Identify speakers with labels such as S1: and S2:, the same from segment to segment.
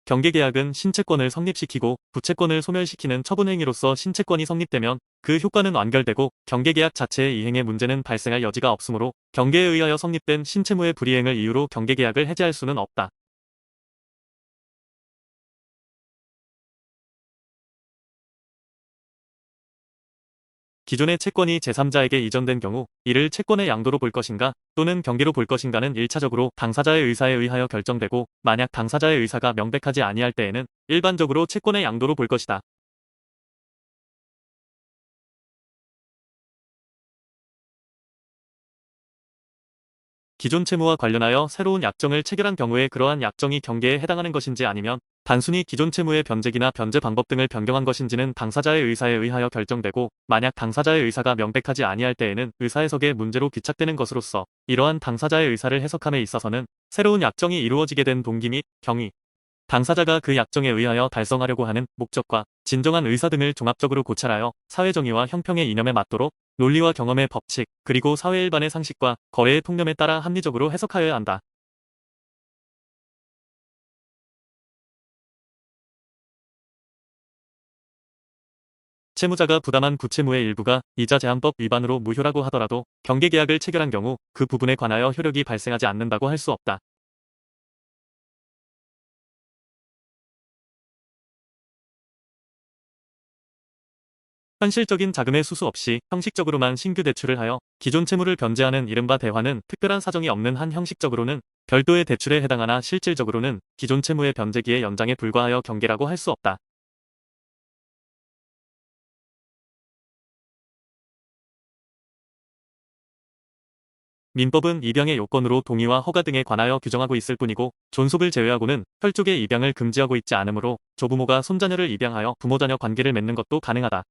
S1: 경계계약은 신채권을 성립시키고 부채권을 소멸시키는 처분행위로서 신채권이 성립되면 그 효과는 완결되고 경계계약 자체의 이행에 문제는 발생할 여지가 없으므로 경계에 의하여 성립된 신채무의 불이행을 이유로 경계계약을 해제할 수는 없다. 기존의 채권이 제3자에게 이전된 경우 이를 채권의 양도로 볼 것인가 또는 경계로 볼 것인가는 1차적으로 당사자의 의사에 의하여 결정되고, 만약 당사자의 의사가 명백하지 아니할 때에는 일반적으로 채권의 양도로 볼 것이다. 기존 채무와 관련하여 새로운 약정을 체결한 경우에 그러한 약정이 경계에 해당하는 것인지 아니면 단순히 기존 채무의 변제기나 변제 방법 등을 변경한 것인지는 당사자의 의사에 의하여 결정되고, 만약 당사자의 의사가 명백하지 아니할 때에는 의사해석의 문제로 귀착되는 것으로서 이러한 당사자의 의사를 해석함에 있어서는 새로운 약정이 이루어지게 된 동기 및 경위, 당사자가 그 약정에 의하여 달성하려고 하는 목적과 진정한 의사 등을 종합적으로 고찰하여 사회정의와 형평의 이념에 맞도록 논리와 경험의 법칙, 그리고 사회 일반의 상식과 거래의 통념에 따라 합리적으로 해석하여야 한다. 채무자가 부담한 구채무의 일부가 이자 제한법 위반으로 무효라고 하더라도 경계계약을 체결한 경우 그 부분에 관하여 효력이 발생하지 않는다고 할 수 없다. 현실적인 자금의 수수 없이 형식적으로만 신규 대출을 하여 기존 채무를 변제하는 이른바 대환은 특별한 사정이 없는 한, 형식적으로는 별도의 대출에 해당하나 실질적으로는 기존 채무의 변제기의 연장에 불과하여 경계라고 할 수 없다. 민법은 입양의 요건으로 동의와 허가 등에 관하여 규정하고 있을 뿐이고, 존속을 제외하고는 혈족의 입양을 금지하고 있지 않으므로 조부모가 손자녀를 입양하여 부모자녀 관계를 맺는 것도 가능하다.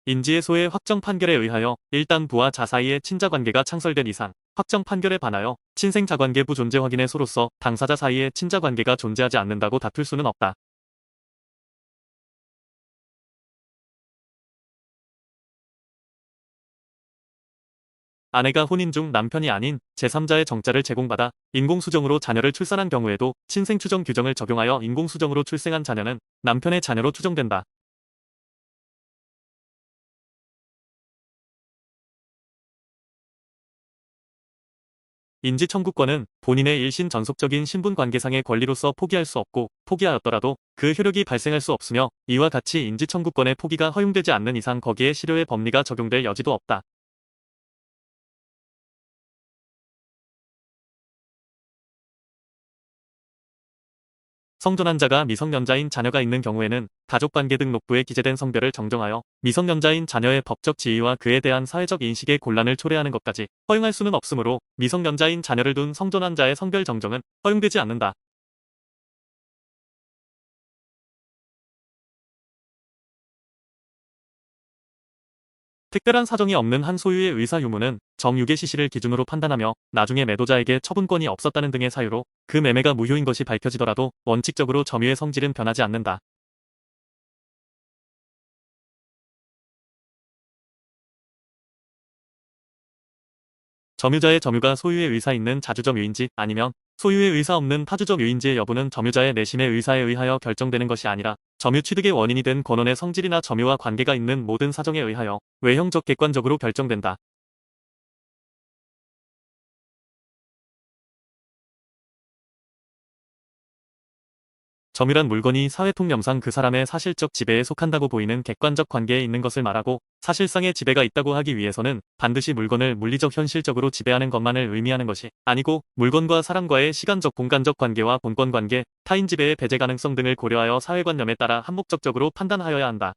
S1: 인지해소의 확정 판결에 의하여 일단 부와 자 사이의 친자 관계가 창설된 이상 확정 판결에 반하여 친생 자관계부 존재 확인의 소로서 당사자 사이의 친자 관계가 존재하지 않는다고 다툴 수는 없다. 아내가 혼인 중 남편이 아닌 제3자의 정자를 제공받아 인공수정으로 자녀를 출산한 경우에도 친생추정 규정을 적용하여 인공수정으로 출생한 자녀는 남편의 자녀로 추정된다. 인지청구권은 본인의 일신 전속적인 신분 관계상의 권리로서 포기할 수 없고, 포기하였더라도 그 효력이 발생할 수 없으며, 이와 같이 인지청구권의 포기가 허용되지 않는 이상 거기에 실효의 법리가 적용될 여지도 없다. 성전환자가 미성년자인 자녀가 있는 경우에는 가족관계 등록부에 기재된 성별을 정정하여 미성년자인 자녀의 법적 지위와 그에 대한 사회적 인식의 곤란을 초래하는 것까지 허용할 수는 없으므로 미성년자인 자녀를 둔 성전환자의 성별 정정은 허용되지 않는다. 특별한 사정이 없는 한 소유의 의사 유무는 정유계 시시를 기준으로 판단하며 나중에 매도자에게 처분권이 없었다는 등의 사유로 그 매매가 무효인 것이 밝혀지더라도 원칙적으로 점유의 성질은 변하지 않는다. 점유자의 점유가 소유의 의사 있는 자주점 유인지 아니면 소유의 의사 없는 타주점 유인지의 여부는 점유자의 내심의 의사에 의하여 결정되는 것이 아니라 점유 취득의 원인이 된 권원의 성질이나 점유와 관계가 있는 모든 사정에 의하여 외형적 객관적으로 결정된다. 점유란 물건이 사회통념상 그 사람의 사실적 지배에 속한다고 보이는 객관적 관계에 있는 것을 말하고, 사실상의 지배가 있다고 하기 위해서는 반드시 물건을 물리적 현실적으로 지배하는 것만을 의미하는 것이 아니고, 물건과 사람과의 시간적 공간적 관계와 본권 관계, 타인 지배의 배제 가능성 등을 고려하여 사회관념에 따라 한목적적으로 판단하여야 한다.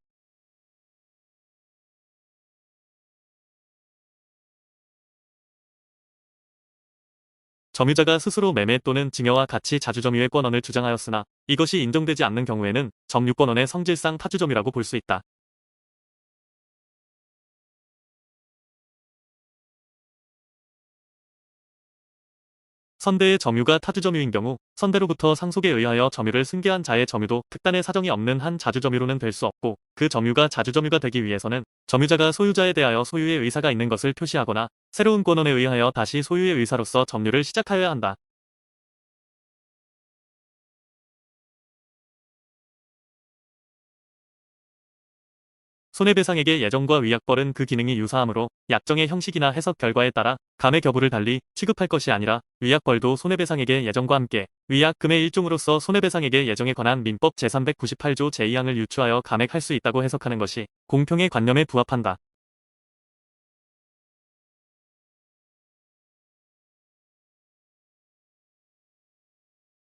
S1: 점유자가 스스로 매매 또는 증여와 같이 자주점유의 권한을 주장하였으나 이것이 인정되지 않는 경우에는 점유권원의 성질상 타주점유라고 볼 수 있다. 선대의 점유가 타주 점유인 경우 선대로부터 상속에 의하여 점유를 승계한 자의 점유도 특단의 사정이 없는 한 자주 점유로는 될 수 없고, 그 점유가 자주 점유가 되기 위해서는 점유자가 소유자에 대하여 소유의 의사가 있는 것을 표시하거나 새로운 권원에 의하여 다시 소유의 의사로서 점유를 시작하여야 한다. 손해배상액의 예정과 위약벌은 그 기능이 유사하므로 약정의 형식이나 해석 결과에 따라 감의 겹을 달리 취급할 것이 아니라, 위약벌도 손해배상액의 예정과 함께 위약금의 일종으로서 손해배상액의 예정에 관한 민법 제398조 제2항을 유추하여 감액할 수 있다고 해석하는 것이 공평의 관념에 부합한다.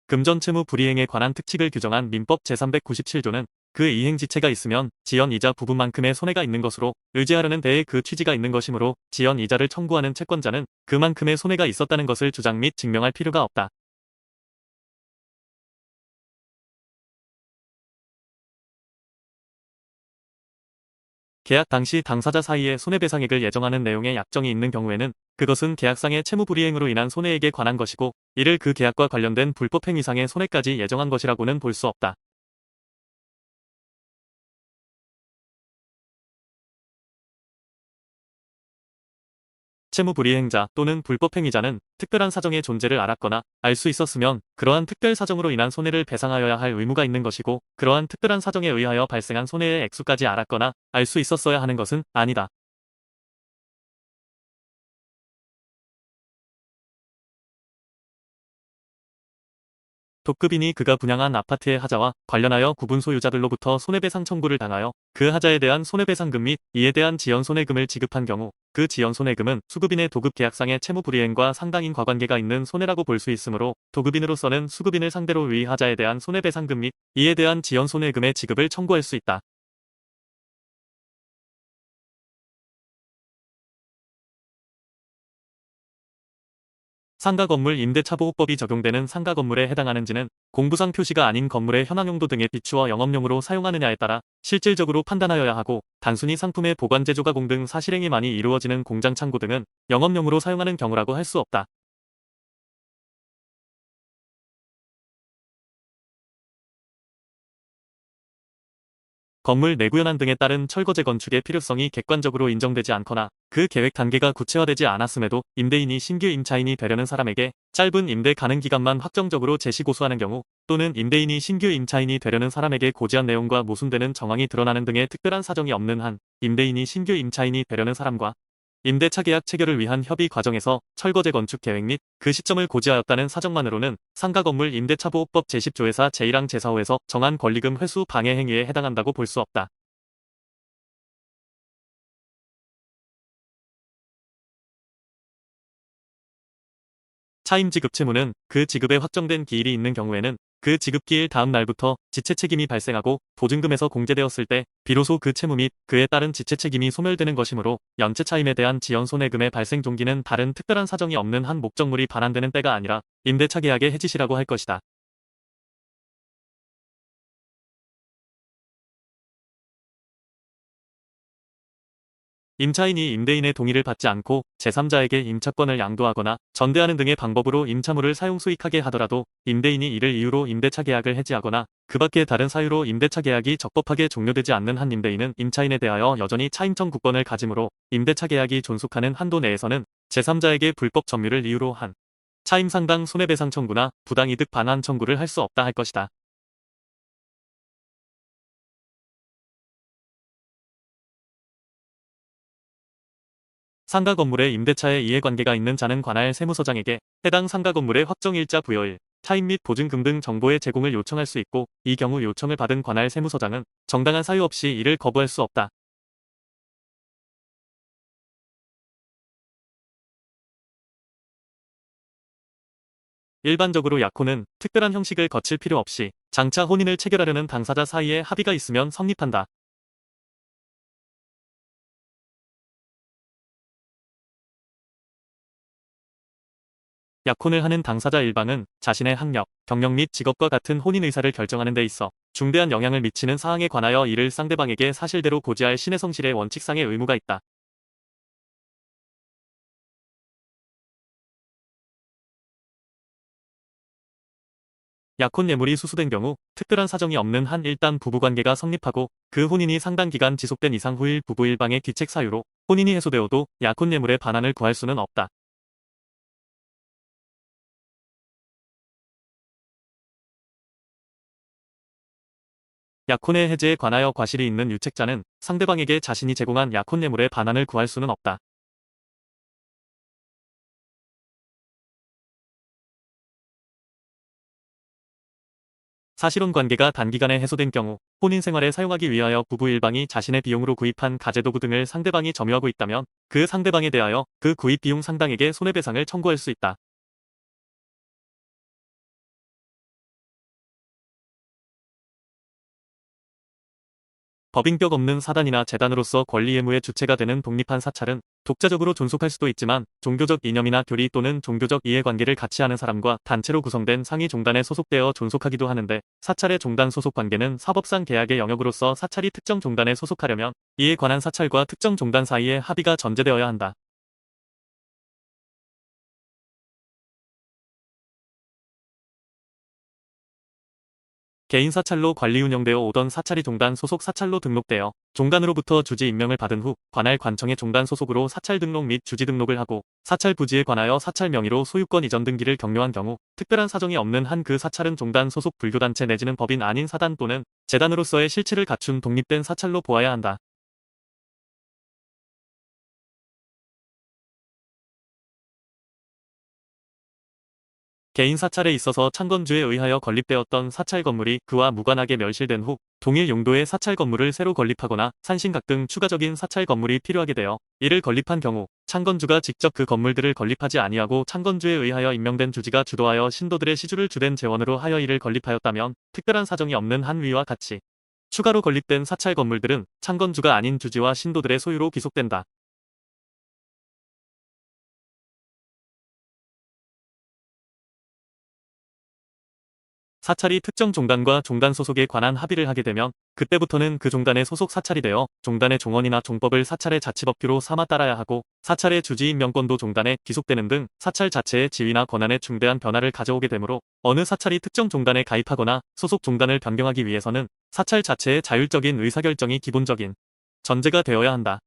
S1: 금전채무 불이행에 관한 특칙을 규정한 민법 제397조는 그 이행 지체가 있으면 지연이자 부분만큼의 손해가 있는 것으로 의지하려는 데에 그 취지가 있는 것이므로, 지연이자를 청구하는 채권자는 그만큼의 손해가 있었다는 것을 주장 및 증명할 필요가 없다. 계약 당시 당사자 사이에 손해배상액을 예정하는 내용의 약정이 있는 경우에는 그것은 계약상의 채무불이행으로 인한 손해액에 관한 것이고, 이를 그 계약과 관련된 불법행위상의 손해까지 예정한 것이라고는 볼 수 없다. 채무불이행자 또는 불법행위자는 특별한 사정의 존재를 알았거나 알 수 있었으면 그러한 특별 사정으로 인한 손해를 배상하여야 할 의무가 있는 것이고, 그러한 특별한 사정에 의하여 발생한 손해의 액수까지 알았거나 알 수 있었어야 하는 것은 아니다. 독급인이 그가 분양한 아파트의 하자와 관련하여 구분 소유자들로부터 손해배상 청구를 당하여 그 하자에 대한 손해배상금 및 이에 대한 지연손해금을 지급한 경우, 그 지연손해금은 수급인의 도급계약상의 채무불이행과 상당인 과관계가 있는 손해라고 볼 수 있으므로, 도급인으로서는 수급인을 상대로 위 하자에 대한 손해배상금 및 이에 대한 지연손해금의 지급을 청구할 수 있다. 상가 건물 임대차보호법이 적용되는 상가 건물에 해당하는지는 공부상 표시가 아닌 건물의 현황 용도 등에 비추어 영업용으로 사용하느냐에 따라 실질적으로 판단하여야 하고, 단순히 상품의 보관 제조 가공 등 사실행위 많이 이루어지는 공장 창고 등은 영업용으로 사용하는 경우라고 할 수 없다. 건물 내구 연한 등에 따른 철거 재건축의 필요성이 객관적으로 인정되지 않거나 그 계획 단계가 구체화되지 않았음에도 임대인이 신규 임차인이 되려는 사람에게 짧은 임대 가능 기간만 확정적으로 제시 고수하는 경우, 또는 임대인이 신규 임차인이 되려는 사람에게 고지한 내용과 모순되는 정황이 드러나는 등의 특별한 사정이 없는 한, 임대인이 신규 임차인이 되려는 사람과 임대차 계약 체결을 위한 협의 과정에서 철거 재건축 계획 및 그 시점을 고지하였다는 사정만으로는 상가 건물 임대차보호법 제10조에서 제1항 제4호에서 정한 권리금 회수 방해 행위에 해당한다고 볼 수 없다. 차임 지급 채무는 그 지급에 확정된 기일이 있는 경우에는 그 지급 기일 다음 날부터 지체 책임이 발생하고, 보증금에서 공제되었을 때 비로소 그 채무 및 그에 따른 지체 책임이 소멸되는 것이므로, 연체 차임에 대한 지연 손해금의 발생 종기는 다른 특별한 사정이 없는 한 목적물이 반환되는 때가 아니라 임대차 계약의 해지시라고 할 것이다. 임차인이 임대인의 동의를 받지 않고 제3자에게 임차권을 양도하거나 전대하는 등의 방법으로 임차물을 사용 수익하게 하더라도, 임대인이 이를 이유로 임대차 계약을 해지하거나 그 밖의 다른 사유로 임대차 계약이 적법하게 종료되지 않는 한, 임대인은 임차인에 대하여 여전히 차임 청구권을 가지므로, 임대차 계약이 존속하는 한도 내에서는 제3자에게 불법 점유를 이유로 한 차임 상당 손해배상 청구나 부당이득 반환 청구를 할 수 없다 할 것이다. 상가 건물의 임대차에 이해관계가 있는 자는 관할 세무서장에게 해당 상가 건물의 확정일자 부여일, 차임 및 보증금 등 정보의 제공을 요청할 수 있고, 이 경우 요청을 받은 관할 세무서장은 정당한 사유 없이 이를 거부할 수 없다. 일반적으로 약혼은 특별한 형식을 거칠 필요 없이 장차 혼인을 체결하려는 당사자 사이에 합의가 있으면 성립한다. 약혼을 하는 당사자 일방은 자신의 학력, 경력 및 직업과 같은 혼인 의사를 결정하는 데 있어 중대한 영향을 미치는 사항에 관하여 이를 상대방에게 사실대로 고지할 신의 성실의 원칙상의 의무가 있다. 약혼 예물이 수수된 경우 특별한 사정이 없는 한 일단 부부관계가 성립하고 그 혼인이 상당 기간 지속된 이상 후일 부부 일방의 귀책 사유로 혼인이 해소되어도 약혼 예물의 반환을 구할 수는 없다. 약혼의 해제에 관하여 과실이 있는 유책자는 상대방에게 자신이 제공한 약혼 예물의 반환을 구할 수는 없다. 사실혼 관계가 단기간에 해소된 경우 혼인 생활에 사용하기 위하여 부부 일방이 자신의 비용으로 구입한 가재도구 등을 상대방이 점유하고 있다면 그 상대방에 대하여 그 구입 비용 상당에게 손해배상을 청구할 수 있다. 법인격 없는 사단이나 재단으로서 권리의무의 주체가 되는 독립한 사찰은 독자적으로 존속할 수도 있지만 종교적 이념이나 교리 또는 종교적 이해관계를 같이 하는 사람과 단체로 구성된 상위 종단에 소속되어 존속하기도 하는데 사찰의 종단 소속 관계는 사법상 계약의 영역으로서 사찰이 특정 종단에 소속하려면 이에 관한 사찰과 특정 종단 사이에 합의가 전제되어야 한다. 개인 사찰로 관리 운영되어 오던 사찰이 종단 소속 사찰로 등록되어 종단으로부터 주지 임명을 받은 후 관할 관청의 종단 소속으로 사찰 등록 및 주지 등록을 하고 사찰 부지에 관하여 사찰 명의로 소유권 이전 등기를 경료한 경우 특별한 사정이 없는 한 그 사찰은 종단 소속 불교단체 내지는 법인 아닌 사단 또는 재단으로서의 실체를 갖춘 독립된 사찰로 보아야 한다. 개인 사찰에 있어서 창건주에 의하여 건립되었던 사찰 건물이 그와 무관하게 멸실된 후 동일 용도의 사찰 건물을 새로 건립하거나 산신각 등 추가적인 사찰 건물이 필요하게 되어 이를 건립한 경우 창건주가 직접 그 건물들을 건립하지 아니하고 창건주에 의하여 임명된 주지가 주도하여 신도들의 시주를 주된 재원으로 하여 이를 건립하였다면 특별한 사정이 없는 한 위와 같이 추가로 건립된 사찰 건물들은 창건주가 아닌 주지와 신도들의 소유로 귀속된다. 사찰이 특정 종단과 종단 소속에 관한 합의를 하게 되면 그때부터는 그 종단의 소속 사찰이 되어 종단의 종언이나 종법을 사찰의 자치법규로 삼아 따라야 하고 사찰의 주지인 명권도 종단에 귀속되는 등 사찰 자체의 지위나 권한에 중대한 변화를 가져오게 되므로 어느 사찰이 특정 종단에 가입하거나 소속 종단을 변경하기 위해서는 사찰 자체의 자율적인 의사결정이 기본적인 전제가 되어야 한다.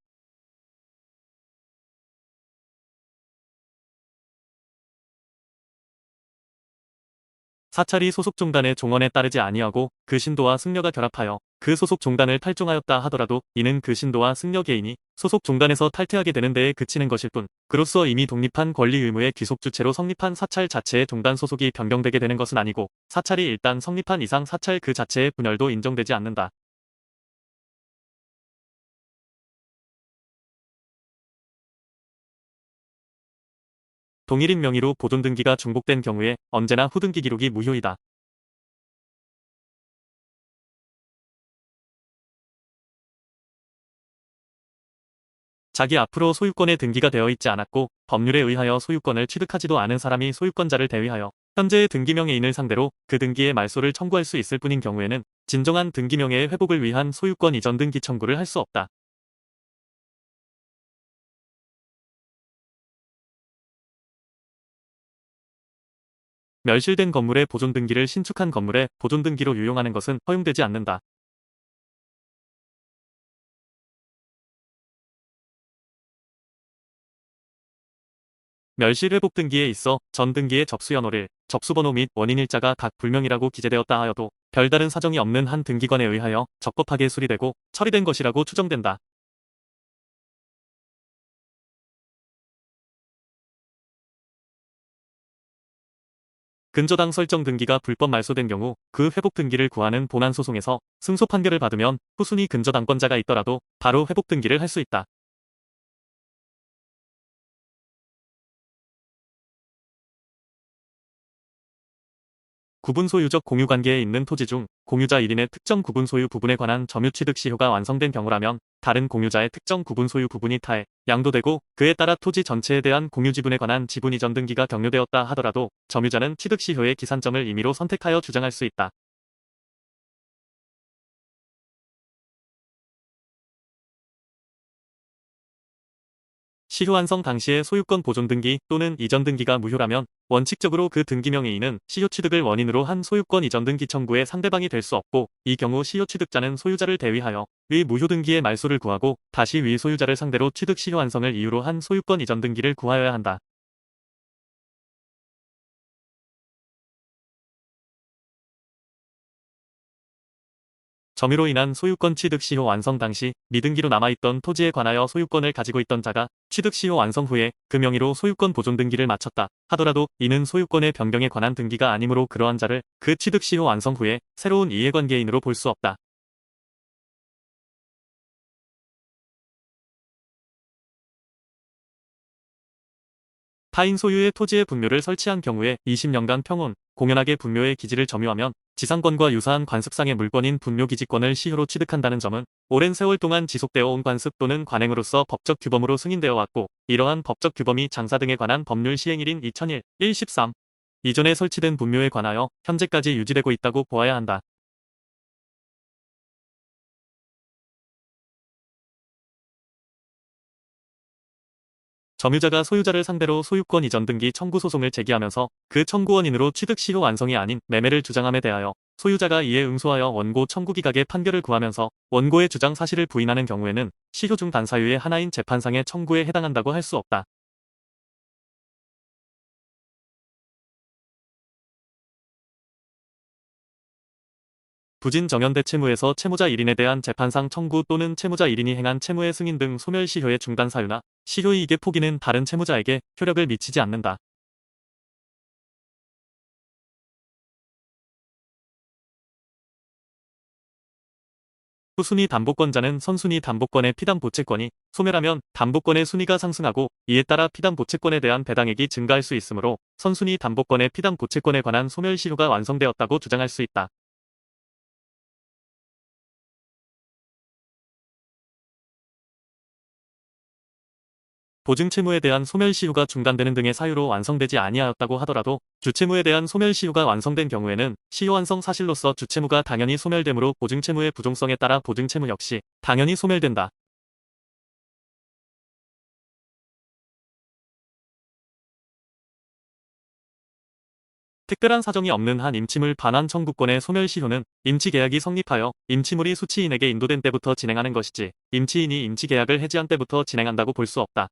S1: 사찰이 소속 종단의 종언에 따르지 아니하고 그 신도와 승려가 결합하여 그 소속 종단을 탈종하였다 하더라도 이는 그 신도와 승려 개인이 소속 종단에서 탈퇴하게 되는 데에 그치는 것일 뿐 그로써 이미 독립한 권리 의무의 귀속 주체로 성립한 사찰 자체의 종단 소속이 변경되게 되는 것은 아니고 사찰이 일단 성립한 이상 사찰 그 자체의 분열도 인정되지 않는다. 동일인 명의로 보존 등기가 중복된 경우에 언제나 후등기 기록이 무효이다. 자기 앞으로 소유권의 등기가 되어 있지 않았고 법률에 의하여 소유권을 취득하지도 않은 사람이 소유권자를 대위하여 현재의 등기명예인을 상대로 그 등기의 말소를 청구할 수 있을 뿐인 경우에는 진정한 등기명예의 회복을 위한 소유권 이전 등기 청구를 할 수 없다. 멸실된 건물의 보존 등기를 신축한 건물의 보존 등기로 유용하는 것은 허용되지 않는다. 멸실 회복 등기에 있어 전 등기의 접수연호를, 접수번호 및 원인일자가 각 불명이라고 기재되었다 하여도 별다른 사정이 없는 한 등기관에 의하여 적법하게 수리되고 처리된 것이라고 추정된다. 근저당 설정 등기가 불법 말소된 경우 그 회복 등기를 구하는 본안 소송에서 승소 판결을 받으면 후순위 근저당권자가 있더라도 바로 회복 등기를 할 수 있다. 구분 소유적 공유 관계에 있는 토지 중 공유자 1인의 특정 구분 소유 부분에 관한 점유 취득 시효가 완성된 경우라면 다른 공유자의 특정 구분 소유 부분이 타해 양도되고 그에 따라 토지 전체에 대한 공유 지분에 관한 지분 이전 등기가 경료되었다 하더라도 점유자는 취득 시효의 기산점을 임의로 선택하여 주장할 수 있다. 시효 완성 당시의 소유권 보존 등기 또는 이전 등기가 무효라면 원칙적으로 그 등기 명의인은 시효 취득을 원인으로 한 소유권 이전 등기 청구의 상대방이 될 수 없고, 이 경우 시효 취득자는 소유자를 대위하여 위 무효 등기의 말소를 구하고 다시 위 소유자를 상대로 취득 시효 완성을 이유로 한 소유권 이전 등기를 구하여야 한다. 점유로 인한 소유권 취득 시효 완성 당시 미등기로 남아있던 토지에 관하여 소유권을 가지고 있던 자가 취득 시효 완성 후에 그 명의로 소유권 보존 등기를 마쳤다 하더라도 이는 소유권의 변경에 관한 등기가 아니므로 그러한 자를 그 취득 시효 완성 후에 새로운 이해관계인으로 볼 수 없다. 타인 소유의 토지에 분묘를 설치한 경우에 20년간 평온, 공연하게 분묘의 기지를 점유하면 지상권과 유사한 관습상의 물권인 분묘기지권을 시효로 취득한다는 점은 오랜 세월 동안 지속되어 온 관습 또는 관행으로서 법적 규범으로 승인되어 왔고, 이러한 법적 규범이 장사 등에 관한 법률 시행일인 2001, 113 이전에 설치된 분묘에 관하여 현재까지 유지되고 있다고 보아야 한다. 점유자가 소유자를 상대로 소유권 이전 등기 청구 소송을 제기하면서 그 청구원인으로 취득 시효 완성이 아닌 매매를 주장함에 대하여 소유자가 이에 응소하여 원고 청구 기각의 판결을 구하면서 원고의 주장 사실을 부인하는 경우에는 시효 중 단사유의 하나인 재판상의 청구에 해당한다고 할 수 없다. 부진 정연대 채무에서 채무자 1인에 대한 재판상 청구 또는 채무자 1인이 행한 채무의 승인 등 소멸 시효의 중단 사유나 시효 이익의 포기는 다른 채무자에게 효력을 미치지 않는다. 후순위 담보권자는 선순위 담보권의 피담 보채권이 소멸하면 담보권의 순위가 상승하고, 이에 따라 피담 보채권에 대한 배당액이 증가할 수 있으므로 선순위 담보권의 피담 보채권에 관한 소멸 시효가 완성되었다고 주장할 수 있다. 보증채무에 대한 소멸시효가 중단되는 등의 사유로 완성되지 아니하였다고 하더라도 주채무에 대한 소멸시효가 완성된 경우에는 시효완성 사실로서 주채무가 당연히 소멸되므로 보증채무의 부종성에 따라 보증채무 역시 당연히 소멸된다. 특별한 사정이 없는 한 임치물 반환 청구권의 소멸시효는 임치계약이 성립하여 임치물이 수취인에게 인도된 때부터 진행하는 것이지, 임치인이 임치계약을 해지한 때부터 진행한다고 볼 수 없다.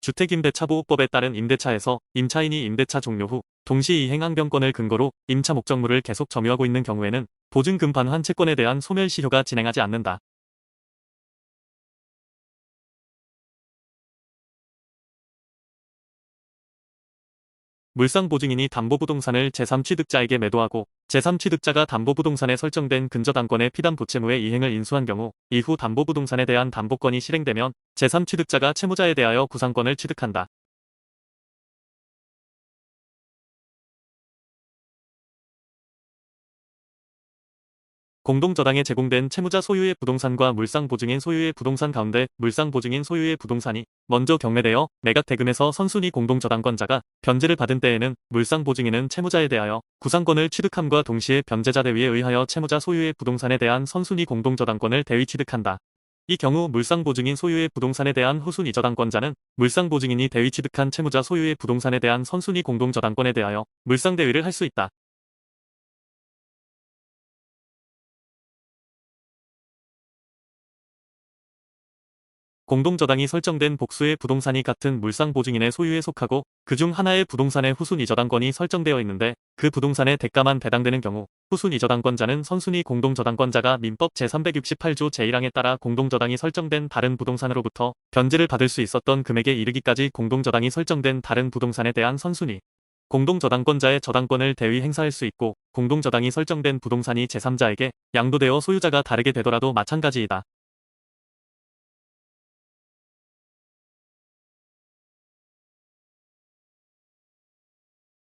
S1: 주택임대차보호법에 따른 임대차에서 임차인이 임대차 종료 후 동시 이행 항변권을 근거로 임차 목적물을 계속 점유하고 있는 경우에는 보증금 반환 채권에 대한 소멸시효가 진행하지 않는다. 물상보증인이 담보부동산을 제3취득자에게 매도하고 제3취득자가 담보부동산에 설정된 근저당권의 피담보채무의 이행을 인수한 경우 이후 담보부동산에 대한 담보권이 실행되면 제3취득자가 채무자에 대하여 구상권을 취득한다. 공동저당에 제공된 채무자 소유의 부동산과 물상보증인 소유의 부동산 가운데 물상보증인 소유의 부동산이 먼저 경매되어 매각 대금에서 선순위 공동저당권자가 변제를 받은 때에는 물상보증인은 채무자에 대하여 구상권을 취득함과 동시에 변제자 대위에 의하여 채무자 소유의 부동산에 대한 선순위 공동저당권을 대위 취득한다. 이 경우 물상보증인 소유의 부동산에 대한 후순위 저당권자는 물상보증인이 대위 취득한 채무자 소유의 부동산에 대한 선순위 공동저당권에 대하여 물상대위를 할 수 있다. 공동저당이 설정된 복수의 부동산이 같은 물상보증인의 소유에 속하고 그중 하나의 부동산의 후순위 저당권이 설정되어 있는데 그 부동산의 대가만 배당되는 경우 후순위 저당권자는 선순위 공동저당권자가 민법 제368조 제1항에 따라 공동저당이 설정된 다른 부동산으로부터 변제를 받을 수 있었던 금액에 이르기까지 공동저당이 설정된 다른 부동산에 대한 선순위 공동저당권자의 저당권을 대위 행사할 수 있고, 공동저당이 설정된 부동산이 제3자에게 양도되어 소유자가 다르게 되더라도 마찬가지이다.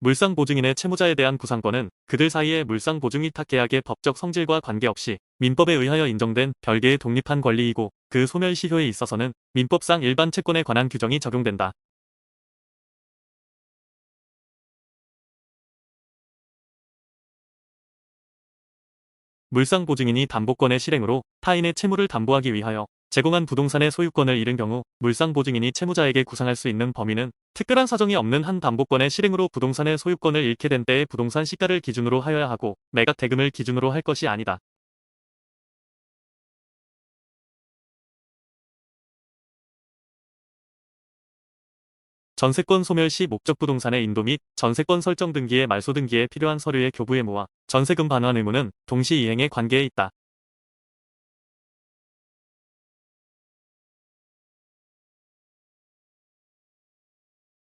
S1: 물상보증인의 채무자에 대한 구상권은 그들 사이의 물상보증위탁 계약의 법적 성질과 관계없이 민법에 의하여 인정된 별개의 독립한 권리이고, 그 소멸시효에 있어서는 민법상 일반 채권에 관한 규정이 적용된다. 물상보증인이 담보권의 실행으로 타인의 채무를 담보하기 위하여 제공한 부동산의 소유권을 잃은 경우 물상보증인이 채무자에게 구상할 수 있는 범위는 특별한 사정이 없는 한 담보권의 실행으로 부동산의 소유권을 잃게 된 때의 부동산 시가를 기준으로 하여야 하고 매각 대금을 기준으로 할 것이 아니다. 전세권 소멸 시 목적 부동산의 인도 및 전세권 설정 등기의 말소 등기에 필요한 서류의 교부 의무와 전세금 반환 의무는 동시 이행의 관계에 있다.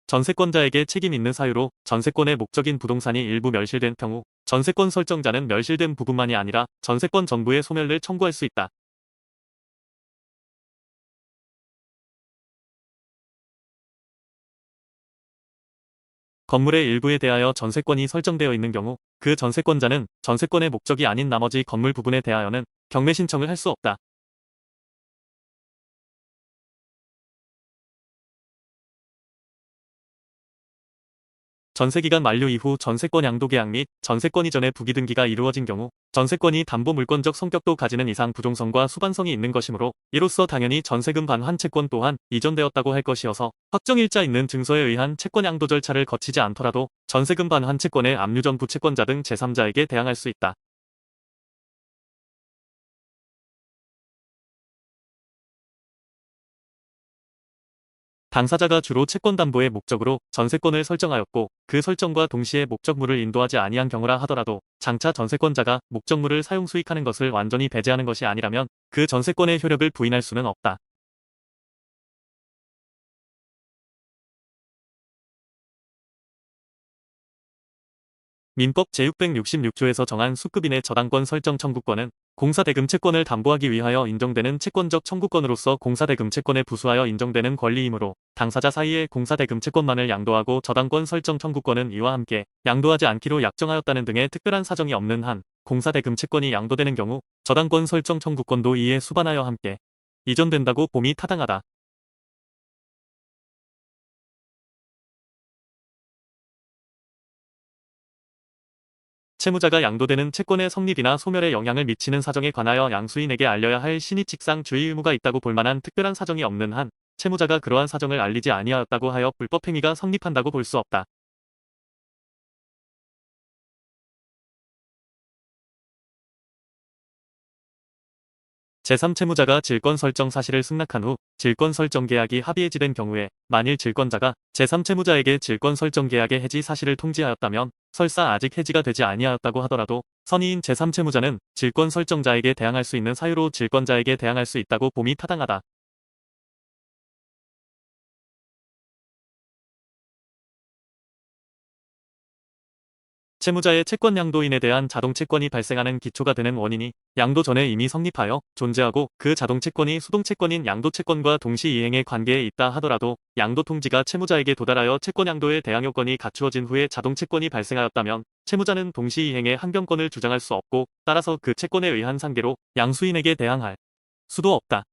S1: 전세권자에게 책임 있는 사유로 전세권의 목적인 부동산이 일부 멸실된 경우 전세권 설정자는 멸실된 부분만이 아니라 전세권 전부의 소멸을 청구할 수 있다. 건물의 일부에 대하여 전세권이 설정되어 있는 경우 그 전세권자는 전세권의 목적이 아닌 나머지 건물 부분에 대하여는 경매 신청을 할 수 없다. 전세기간 만료 이후 전세권 양도 계약 및 전세권 이전의 부기등기가 이루어진 경우 전세권이 담보 물권적 성격도 가지는 이상 부종성과 수반성이 있는 것이므로 이로써 당연히 전세금 반환 채권 또한 이전되었다고 할 것이어서 확정일자 있는 증서에 의한 채권 양도 절차를 거치지 않더라도 전세금 반환 채권의 압류전 부채권자 등 제3자에게 대항할 수 있다. 당사자가 주로 채권 담보의 목적으로 전세권을 설정하였고 그 설정과 동시에 목적물을 인도하지 아니한 경우라 하더라도 장차 전세권자가 목적물을 사용 수익하는 것을 완전히 배제하는 것이 아니라면 그 전세권의 효력을 부인할 수는 없다. 민법 제666조에서 정한 수급인의 저당권 설정 청구권은 공사대금 채권을 담보하기 위하여 인정되는 채권적 청구권으로서 공사대금 채권에 부수하여 인정되는 권리이므로 당사자 사이에 공사대금 채권만을 양도하고 저당권 설정 청구권은 이와 함께 양도하지 않기로 약정하였다는 등의 특별한 사정이 없는 한 공사대금 채권이 양도되는 경우 저당권 설정 청구권도 이에 수반하여 함께 이전된다고 봄이 타당하다. 채무자가 양도되는 채권의 성립이나 소멸에 영향을 미치는 사정에 관하여 양수인에게 알려야 할 신의칙상 주의 의무가 있다고 볼 만한 특별한 사정이 없는 한 채무자가 그러한 사정을 알리지 아니하였다고 하여 불법행위가 성립한다고 볼 수 없다. 제3채무자가 질권 설정 사실을 승낙한 후 질권 설정 계약이 합의해지된 경우에 만일 질권자가 제3채무자에게 질권 설정 계약의 해지 사실을 통지하였다면 설사 아직 해지가 되지 아니하였다고 하더라도 선의인 제3채무자는 질권 설정자에게 대항할 수 있는 사유로 질권자에게 대항할 수 있다고 봄이 타당하다. 채무자의 채권 양도인에 대한 자동 채권이 발생하는 기초가 되는 원인이 양도 전에 이미 성립하여 존재하고 그 자동 채권이 수동 채권인 양도 채권과 동시 이행의 관계에 있다 하더라도 양도 통지가 채무자에게 도달하여 채권 양도의 대항 요건이 갖추어진 후에 자동 채권이 발생하였다면 채무자는 동시 이행의 한경권을 주장할 수 없고 따라서 그 채권에 의한 상계로 양수인에게 대항할 수도 없다.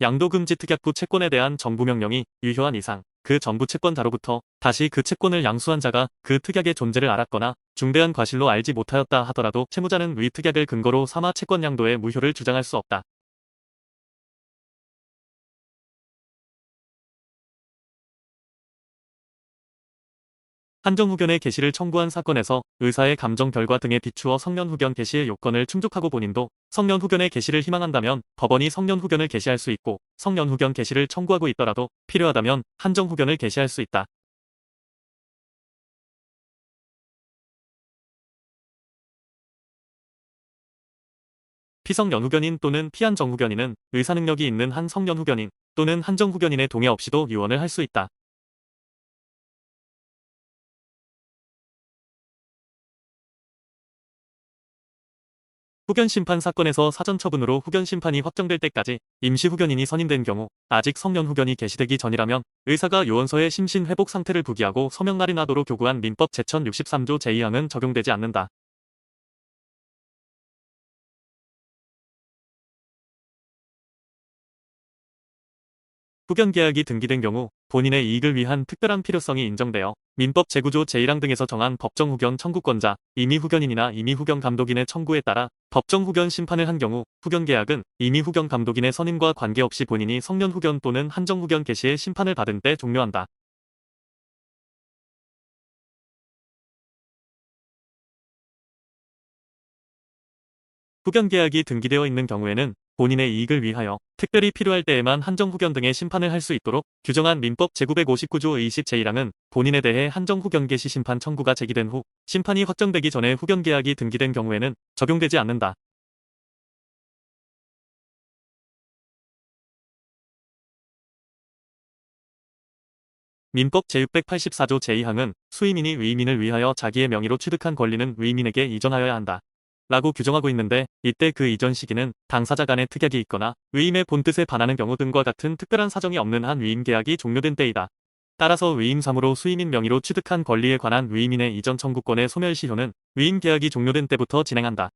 S1: 양도금지 특약부 채권에 대한 정부 명령이 유효한 이상 그 전부 채권자로부터 다시 그 채권을 양수한 자가 그 특약의 존재를 알았거나 중대한 과실로 알지 못하였다 하더라도 채무자는 위 특약을 근거로 삼아 채권 양도의 무효를 주장할 수 없다. 한정후견의 개시를 청구한 사건에서 의사의 감정 결과 등에 비추어 성년후견 개시의 요건을 충족하고 본인도 성년후견의 개시를 희망한다면 법원이 성년후견을 개시할 수 있고 성년후견 개시를 청구하고 있더라도 필요하다면 한정후견을 개시할 수 있다. 피성년후견인 또는 피한정후견인은 의사능력이 있는 한 성년후견인 또는 한정후견인의 동의 없이도 유언을 할 수 있다. 후견심판 사건에서 사전처분으로 후견심판이 확정될 때까지 임시후견인이 선임된 경우 아직 성년후견이 개시되기 전이라면 의사가 요원서에 심신회복 상태를 부기하고 서명 날인하도록 교구한 민법 제1063조 제2항은 적용되지 않는다. 후견계약이 등기된 경우 본인의 이익을 위한 특별한 필요성이 인정되어 민법 제9조 제1항 등에서 정한 법정후견 청구권자, 임의후견인이나 임의후견 감독인의 청구에 따라 법정후견 심판을 한 경우 후견계약은 임의후견 감독인의 선임과 관계없이 본인이 성년후견 또는 한정후견 개시의 심판을 받은 때 종료한다. 후견계약이 등기되어 있는 경우에는 본인의 이익을 위하여 특별히 필요할 때에만 한정후견 등의 심판을 할 수 있도록 규정한 민법 제959조 의10 제1항은 본인에 대해 한정후견 개시 심판 청구가 제기된 후 심판이 확정되기 전에 후견계약이 등기된 경우에는 적용되지 않는다. 민법 제684조 제2항은 수의민이 위의민을 위하여 자기의 명의로 취득한 권리는 위의민에게 이전하여야 한다. 라고 규정하고 있는데 이때 그 이전 시기는 당사자 간의 특약이 있거나 위임의 본뜻에 반하는 경우 등과 같은 특별한 사정이 없는 한 위임 계약이 종료된 때이다. 따라서 위임사무로 수임인 명의로 취득한 권리에 관한 위임인의 이전 청구권의 소멸시효는 위임 계약이 종료된 때부터 진행한다.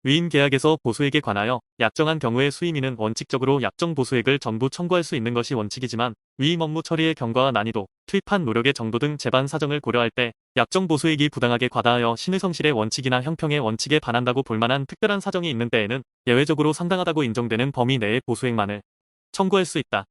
S1: 위임 계약에서 보수액에 관하여 약정한 경우에 수임인은 원칙적으로 약정 보수액을 전부 청구할 수 있는 것이 원칙이지만 위임 업무 처리의 경과와 난이도, 투입한 노력의 정도 등 재반 사정을 고려할 때 약정 보수액이 부당하게 과다하여 신의성실의 원칙이나 형평의 원칙에 반한다고 볼 만한 특별한 사정이 있는 때에는 예외적으로 상당하다고 인정되는 범위 내의 보수액만을 청구할 수 있다.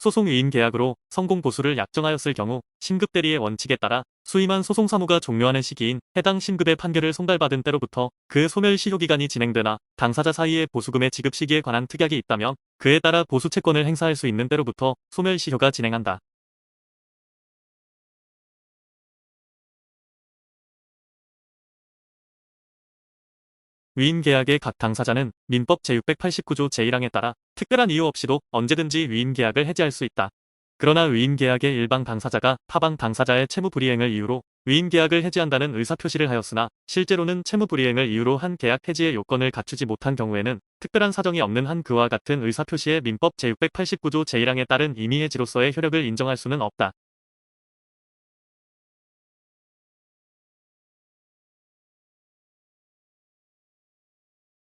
S1: 소송 위임 계약으로 성공 보수를 약정하였을 경우 신급 대리의 원칙에 따라 수임한 소송 사무가 종료하는 시기인 해당 신급의 판결을 송달받은 때로부터 그 소멸 시효 기간이 진행되나 당사자 사이의 보수금의 지급 시기에 관한 특약이 있다면 그에 따라 보수 채권을 행사할 수 있는 때로부터 소멸 시효가 진행한다. 위임 계약의 각 당사자는 민법 제689조 제1항에 따라 특별한 이유 없이도 언제든지 위임 계약을 해지할 수 있다. 그러나 위임 계약의 일방 당사자가 타방 당사자의 채무 불이행을 이유로 위임 계약을 해지한다는 의사표시를 하였으나 실제로는 채무 불이행을 이유로 한 계약 해지의 요건을 갖추지 못한 경우에는 특별한 사정이 없는 한 그와 같은 의사표시의 민법 제689조 제1항에 따른 임의 해지로서의 효력을 인정할 수는 없다.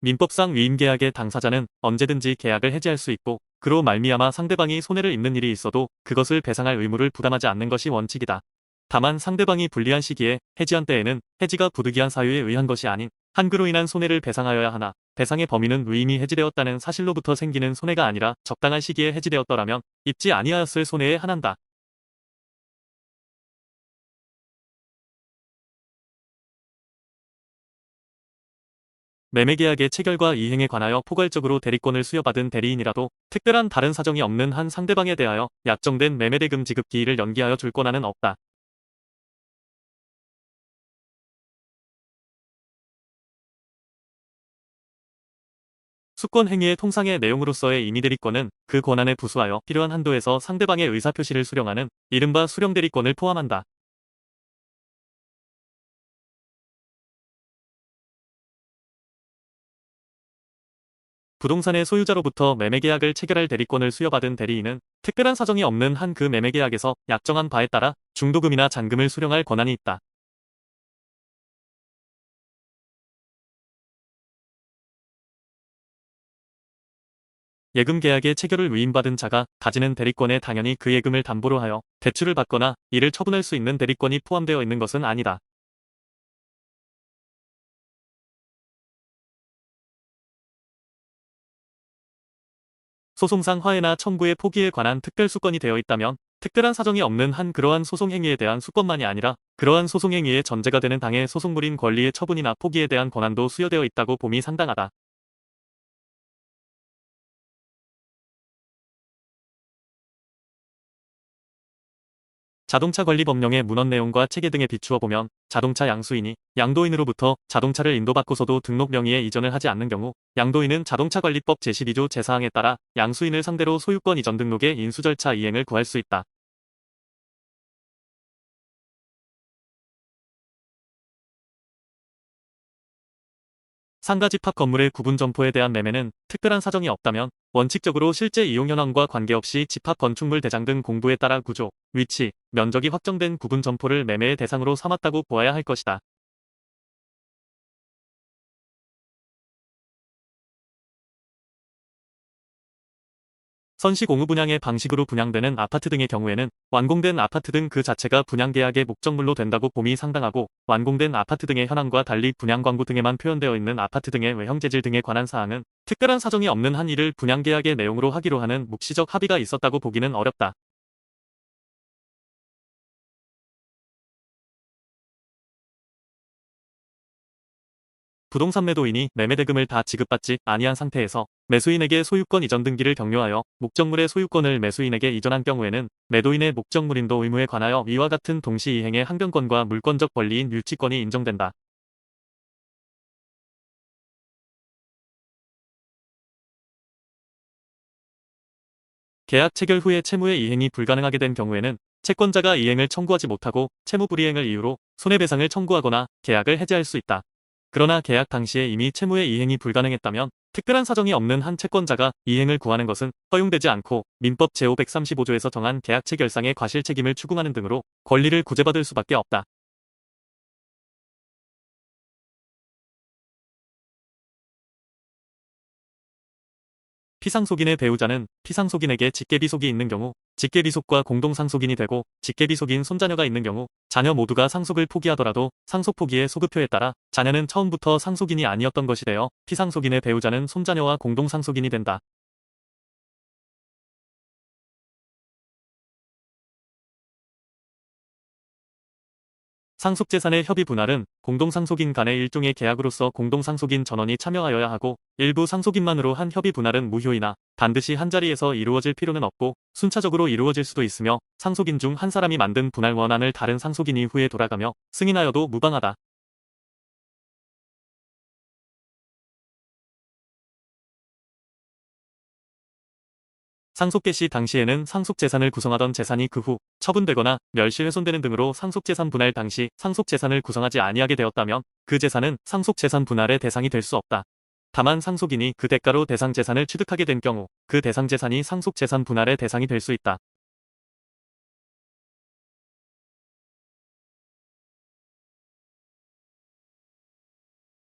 S1: 민법상 위임계약의 당사자는 언제든지 계약을 해지할 수 있고 그로 말미암아 상대방이 손해를 입는 일이 있어도 그것을 배상할 의무를 부담하지 않는 것이 원칙이다. 다만 상대방이 불리한 시기에 해지한 때에는 해지가 부득이한 사유에 의한 것이 아닌 한그로 인한 손해를 배상하여야 하나 배상의 범위는 위임이 해지되었다는 사실로부터 생기는 손해가 아니라 적당한 시기에 해지되었더라면 입지 아니하였을 손해에 한한다. 매매계약의 체결과 이행에 관하여 포괄적으로 대리권을 수여받은 대리인이라도 특별한 다른 사정이 없는 한 상대방에 대하여 약정된 매매대금 지급 기일을 연기하여 줄 권한은 없다. 수권 행위의 통상의 내용으로서의 임의대리권은 그 권한에 부수하여 필요한 한도에서 상대방의 의사표시를 수령하는 이른바 수령대리권을 포함한다. 부동산의 소유자로부터 매매계약을 체결할 대리권을 수여받은 대리인은 특별한 사정이 없는 한 그 매매계약에서 약정한 바에 따라 중도금이나 잔금을 수령할 권한이 있다. 예금 계약의 체결을 위임받은 자가 가지는 대리권에 당연히 그 예금을 담보로 하여 대출을 받거나 이를 처분할 수 있는 대리권이 포함되어 있는 것은 아니다. 소송상 화해나 청구의 포기에 관한 특별수권이 되어 있다면 특별한 사정이 없는 한 그러한 소송행위에 대한 수권만이 아니라 그러한 소송행위의 전제가 되는 당의 소송물인 권리의 처분이나 포기에 대한 권한도 수여되어 있다고 봄이 상당하다. 자동차 관리 법령의 문헌 내용과 체계 등에 비추어 보면 자동차 양수인이 양도인으로부터 자동차를 인도받고서도 등록 명의에 이전을 하지 않는 경우 양도인은 자동차관리법 제12조 제4항에 따라 양수인을 상대로 소유권 이전 등록의 인수 절차 이행을 구할 수 있다. 상가 집합 건물의 구분 점포에 대한 매매는 특별한 사정이 없다면 원칙적으로 실제 이용 현황과 관계없이 집합 건축물 대장 등 공도에 따라 구조, 위치, 면적이 확정된 구분 점포를 매매의 대상으로 삼았다고 보아야 할 것이다. 선시 공유 분양의 방식으로 분양되는 아파트 등의 경우에는 완공된 아파트 등 그 자체가 분양 계약의 목적물로 된다고 봄이 상당하고, 완공된 아파트 등의 현황과 달리 분양 광고 등에만 표현되어 있는 아파트 등의 외형 재질 등에 관한 사항은 특별한 사정이 없는 한 이를 분양 계약의 내용으로 하기로 하는 묵시적 합의가 있었다고 보기는 어렵다. 부동산 매도인이 매매대금을 다 지급받지 아니한 상태에서 매수인에게 소유권 이전 등기를 경료하여 목적물의 소유권을 매수인에게 이전한 경우에는 매도인의 목적물인도 의무에 관하여 이와 같은 동시이행의 항변권과 물권적 권리인 율지권이 인정된다. 계약 체결 후에 채무의 이행이 불가능하게 된 경우에는 채권자가 이행을 청구하지 못하고 채무 불이행을 이유로 손해배상을 청구하거나 계약을 해지할 수 있다. 그러나 계약 당시에 이미 채무의 이행이 불가능했다면 특별한 사정이 없는 한 채권자가 이행을 구하는 것은 허용되지 않고 민법 제535조에서 정한 계약 체결상의 과실 책임을 추궁하는 등으로 권리를 구제받을 수밖에 없다. 피상속인의 배우자는 피상속인에게 직계비속이 있는 경우 직계비속과 공동상속인이 되고, 직계비속인 손자녀가 있는 경우 자녀 모두가 상속을 포기하더라도 상속 포기의 소급표에 따라 자녀는 처음부터 상속인이 아니었던 것이 되어 피상속인의 배우자는 손자녀와 공동상속인이 된다. 상속재산의 협의 분할은 공동상속인 간의 일종의 계약으로서 공동상속인 전원이 참여하여야 하고, 일부 상속인만으로 한 협의 분할은 무효이나 반드시 한자리에서 이루어질 필요는 없고 순차적으로 이루어질 수도 있으며, 상속인 중 한 사람이 만든 분할 원안을 다른 상속인이 후에 돌아가며 승인하여도 무방하다. 상속 개시 당시에는 상속재산을 구성하던 재산이 그 후 처분되거나 멸실훼손되는 등으로 상속재산 분할 당시 상속재산을 구성하지 아니하게 되었다면 그 재산은 상속재산 분할의 대상이 될 수 없다. 다만 상속인이 그 대가로 대상 재산을 취득하게 된 경우 그 대상 재산이 상속재산 분할의 대상이 될 수 있다.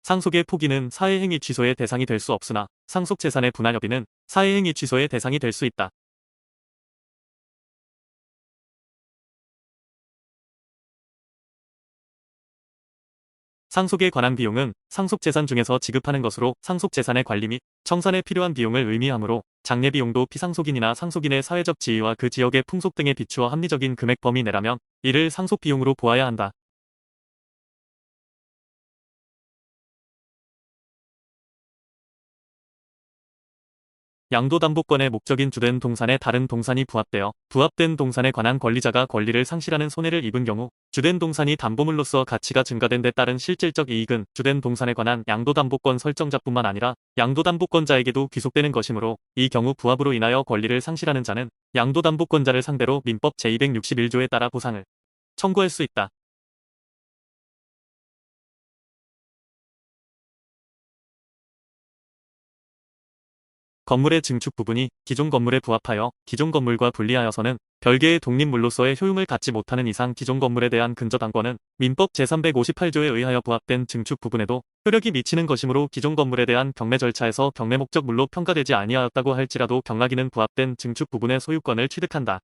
S1: 상속의 포기는 사회행위 취소의 대상이 될 수 없으나 상속재산의 분할 협의는 사회행위 취소의 대상이 될 수 있다. 상속에 관한 비용은 상속재산 중에서 지급하는 것으로 상속재산의 관리 및 청산에 필요한 비용을 의미하므로 장례비용도 피상속인이나 상속인의 사회적 지위와 그 지역의 풍속 등에 비추어 합리적인 금액 범위 내라면 이를 상속비용으로 보아야 한다. 양도담보권의 목적인 주된 동산에 다른 동산이 부합된 동산에 관한 권리자가 권리를 상실하는 손해를 입은 경우 주된 동산이 담보물로서 가치가 증가된 데 따른 실질적 이익은 주된 동산에 관한 양도담보권 설정자뿐만 아니라 양도담보권자에게도 귀속되는 것이므로, 이 경우 부합으로 인하여 권리를 상실하는 자는 양도담보권자를 상대로 민법 제261조에 따라 보상을 청구할 수 있다. 건물의 증축 부분이 기존 건물에 부합하여 기존 건물과 분리하여서는 별개의 독립물로서의 효용을 갖지 못하는 이상 기존 건물에 대한 근저당권은 민법 제358조에 의하여 부합된 증축 부분에도 효력이 미치는 것이므로, 기존 건물에 대한 경매 절차에서 경매 목적물로 평가되지 아니하였다고 할지라도 경락인은 부합된 증축 부분의 소유권을 취득한다.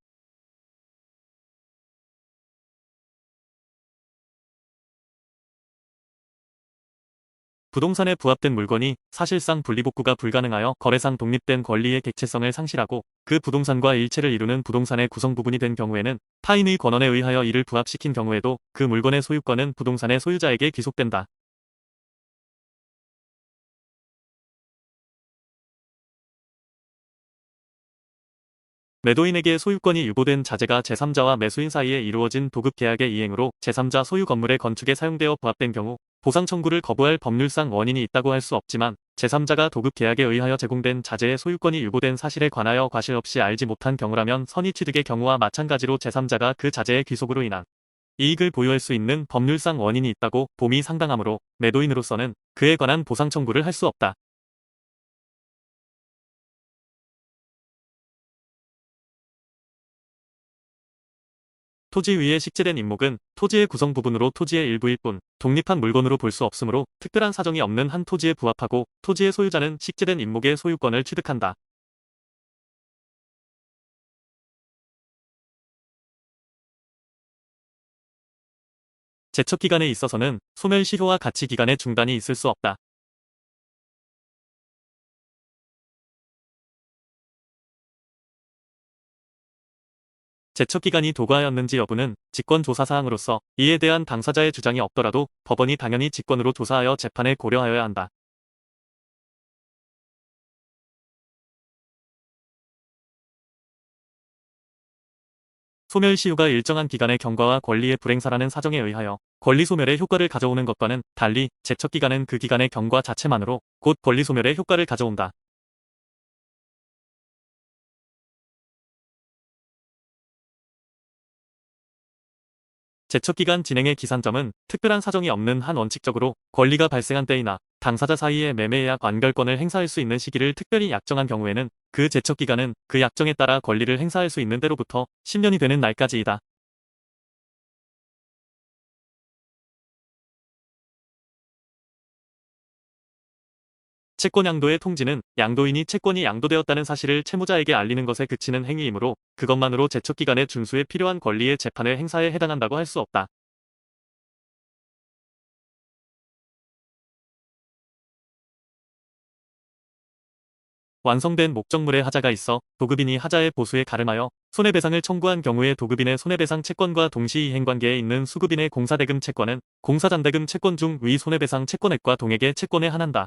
S1: 부동산에 부합된 물건이 사실상 분리복구가 불가능하여 거래상 독립된 권리의 객체성을 상실하고 그 부동산과 일체를 이루는 부동산의 구성 부분이 된 경우에는 타인의 권한에 의하여 이를 부합시킨 경우에도 그 물건의 소유권은 부동산의 소유자에게 귀속된다. 매도인에게 소유권이 유보된 자재가 제3자와 매수인 사이에 이루어진 도급 계약의 이행으로 제3자 소유 건물의 건축에 사용되어 부합된 경우 보상 청구를 거부할 법률상 원인이 있다고 할 수 없지만, 제3자가 도급 계약에 의하여 제공된 자재의 소유권이 유보된 사실에 관하여 과실 없이 알지 못한 경우라면 선의 취득의 경우와 마찬가지로 제3자가 그 자재의 귀속으로 인한 이익을 보유할 수 있는 법률상 원인이 있다고 봄이 상당하므로 매도인으로서는 그에 관한 보상 청구를 할 수 없다. 토지 위에 식재된 임목은 토지의 구성 부분으로 토지의 일부일 뿐 독립한 물건으로 볼 수 없으므로 특별한 사정이 없는 한 토지에 부합하고 토지의 소유자는 식재된 임목의 소유권을 취득한다. 제척 기간에 있어서는 소멸 시효와 가치 기간의 중단이 있을 수 없다. 제척 기간이 도과하였는지 여부는 직권 조사 사항으로서 이에 대한 당사자의 주장이 없더라도 법원이 당연히 직권으로 조사하여 재판에 고려하여야 한다. 소멸 시효가 일정한 기간의 경과와 권리의 불행사라는 사정에 의하여 권리 소멸의 효과를 가져오는 것과는 달리 제척 기간은 그 기간의 경과 자체만으로 곧 권리 소멸의 효과를 가져온다. 제척기간 진행의 기산점은 특별한 사정이 없는 한 원칙적으로 권리가 발생한 때이나 당사자 사이의 매매예약 완결권을 행사할 수 있는 시기를 특별히 약정한 경우에는 그 제척기간은 그 약정에 따라 권리를 행사할 수 있는 때로부터 10년이 되는 날까지이다. 채권 양도의 통지는 양도인이 채권이 양도되었다는 사실을 채무자에게 알리는 것에 그치는 행위이므로 그것만으로 제척기간의 준수에 필요한 권리의 재판의 행사에 해당한다고 할 수 없다. 완성된 목적물의 하자가 있어 도급인이 하자의 보수에 가름하여 손해배상을 청구한 경우에 도급인의 손해배상 채권과 동시이행 관계에 있는 수급인의 공사대금 채권은 공사잔대금 채권 중 위 손해배상 채권액과 동액의 채권에 한한다.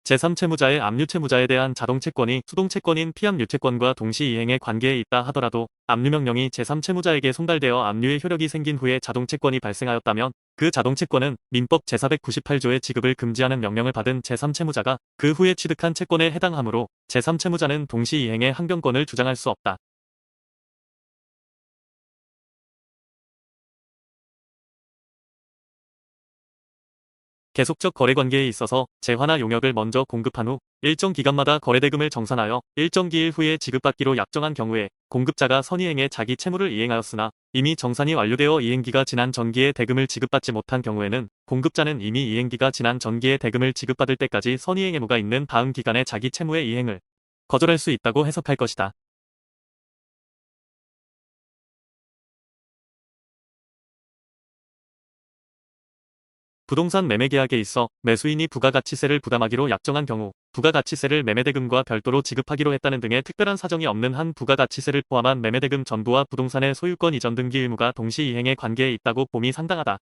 S1: 제3채무자의 압류채무자에 대한 자동채권이 수동채권인 피압류채권과 동시이행의 관계에 있다 하더라도 압류명령이 제3채무자에게 송달되어 압류의 효력이 생긴 후에 자동채권이 발생하였다면 그 자동채권은 민법 제498조의 지급을 금지하는 명령을 받은 제3채무자가 그 후에 취득한 채권에 해당하므로 제3채무자는 동시이행의 항변권을 주장할 수 없다. 계속적 거래관계에 있어서 재화나 용역을 먼저 공급한 후 일정 기간마다 거래대금을 정산하여 일정 기일 후에 지급받기로 약정한 경우에 공급자가 선이행에 자기 채무를 이행하였으나 이미 정산이 완료되어 이행기가 지난 전기에 대금을 지급받지 못한 경우에는 공급자는 이미 이행기가 지난 전기에 대금을 지급받을 때까지 선이행 의무가 있는 다음 기간에 자기 채무의 이행을 거절할 수 있다고 해석할 것이다. 부동산 매매 계약에 있어 매수인이 부가가치세를 부담하기로 약정한 경우 부가가치세를 매매대금과 별도로 지급하기로 했다는 등의 특별한 사정이 없는 한 부가가치세를 포함한 매매대금 전부와 부동산의 소유권 이전 등기 의무가 동시이행의 관계에 있다고 봄이 상당하다.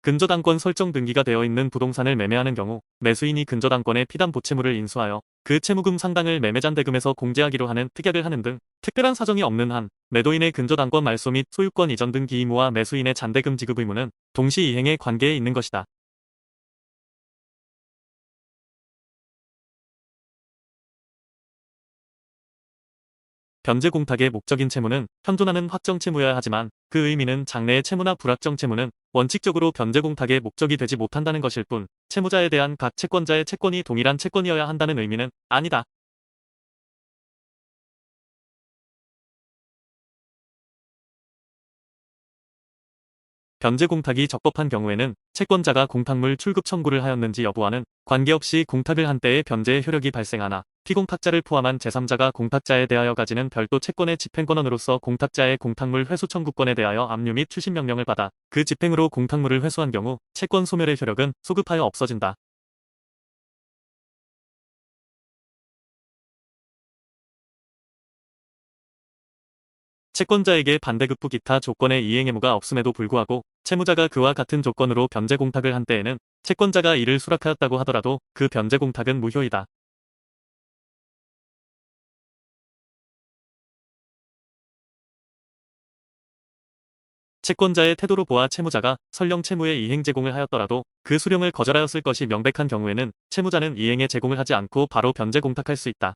S1: 근저당권 설정 등기가 되어 있는 부동산을 매매하는 경우 매수인이 근저당권의 피담 보채무를 인수하여 그 채무금 상당을 매매잔대금에서 공제하기로 하는 특약을 하는 등 특별한 사정이 없는 한 매도인의 근저당권 말소 및 소유권 이전 등기 의무와 매수인의 잔대금 지급 의무는 동시이행의 관계에 있는 것이다. 변제 공탁의 목적인 채무는 현존하는 확정 채무여야 하지만 그 의미는 장래의 채무나 불확정 채무는 원칙적으로 변제 공탁의 목적이 되지 못한다는 것일 뿐 채무자에 대한 각 채권자의 채권이 동일한 채권이어야 한다는 의미는 아니다. 변제 공탁이 적법한 경우에는 채권자가 공탁물 출급 청구를 하였는지 여부와는 관계없이 공탁을 한 때에 변제의 효력이 발생하나 피공탁자를 포함한 제3자가 공탁자에 대하여 가지는 별도 채권의 집행권원으로서 공탁자의 공탁물 회수 청구권에 대하여 압류 및 추심 명령을 받아 그 집행으로 공탁물을 회수한 경우 채권 소멸의 효력은 소급하여 없어진다. 채권자에게 반대급부 기타 조건의 이행 의무가 없음에도 불구하고 채무자가 그와 같은 조건으로 변제 공탁을 한 때에는 채권자가 이를 수락하였다고 하더라도 그 변제 공탁은 무효이다. 채권자의 태도로 보아 채무자가 설령 채무의 이행 제공을 하였더라도 그 수령을 거절하였을 것이 명백한 경우에는 채무자는 이행의 제공을 하지 않고 바로 변제 공탁할 수 있다.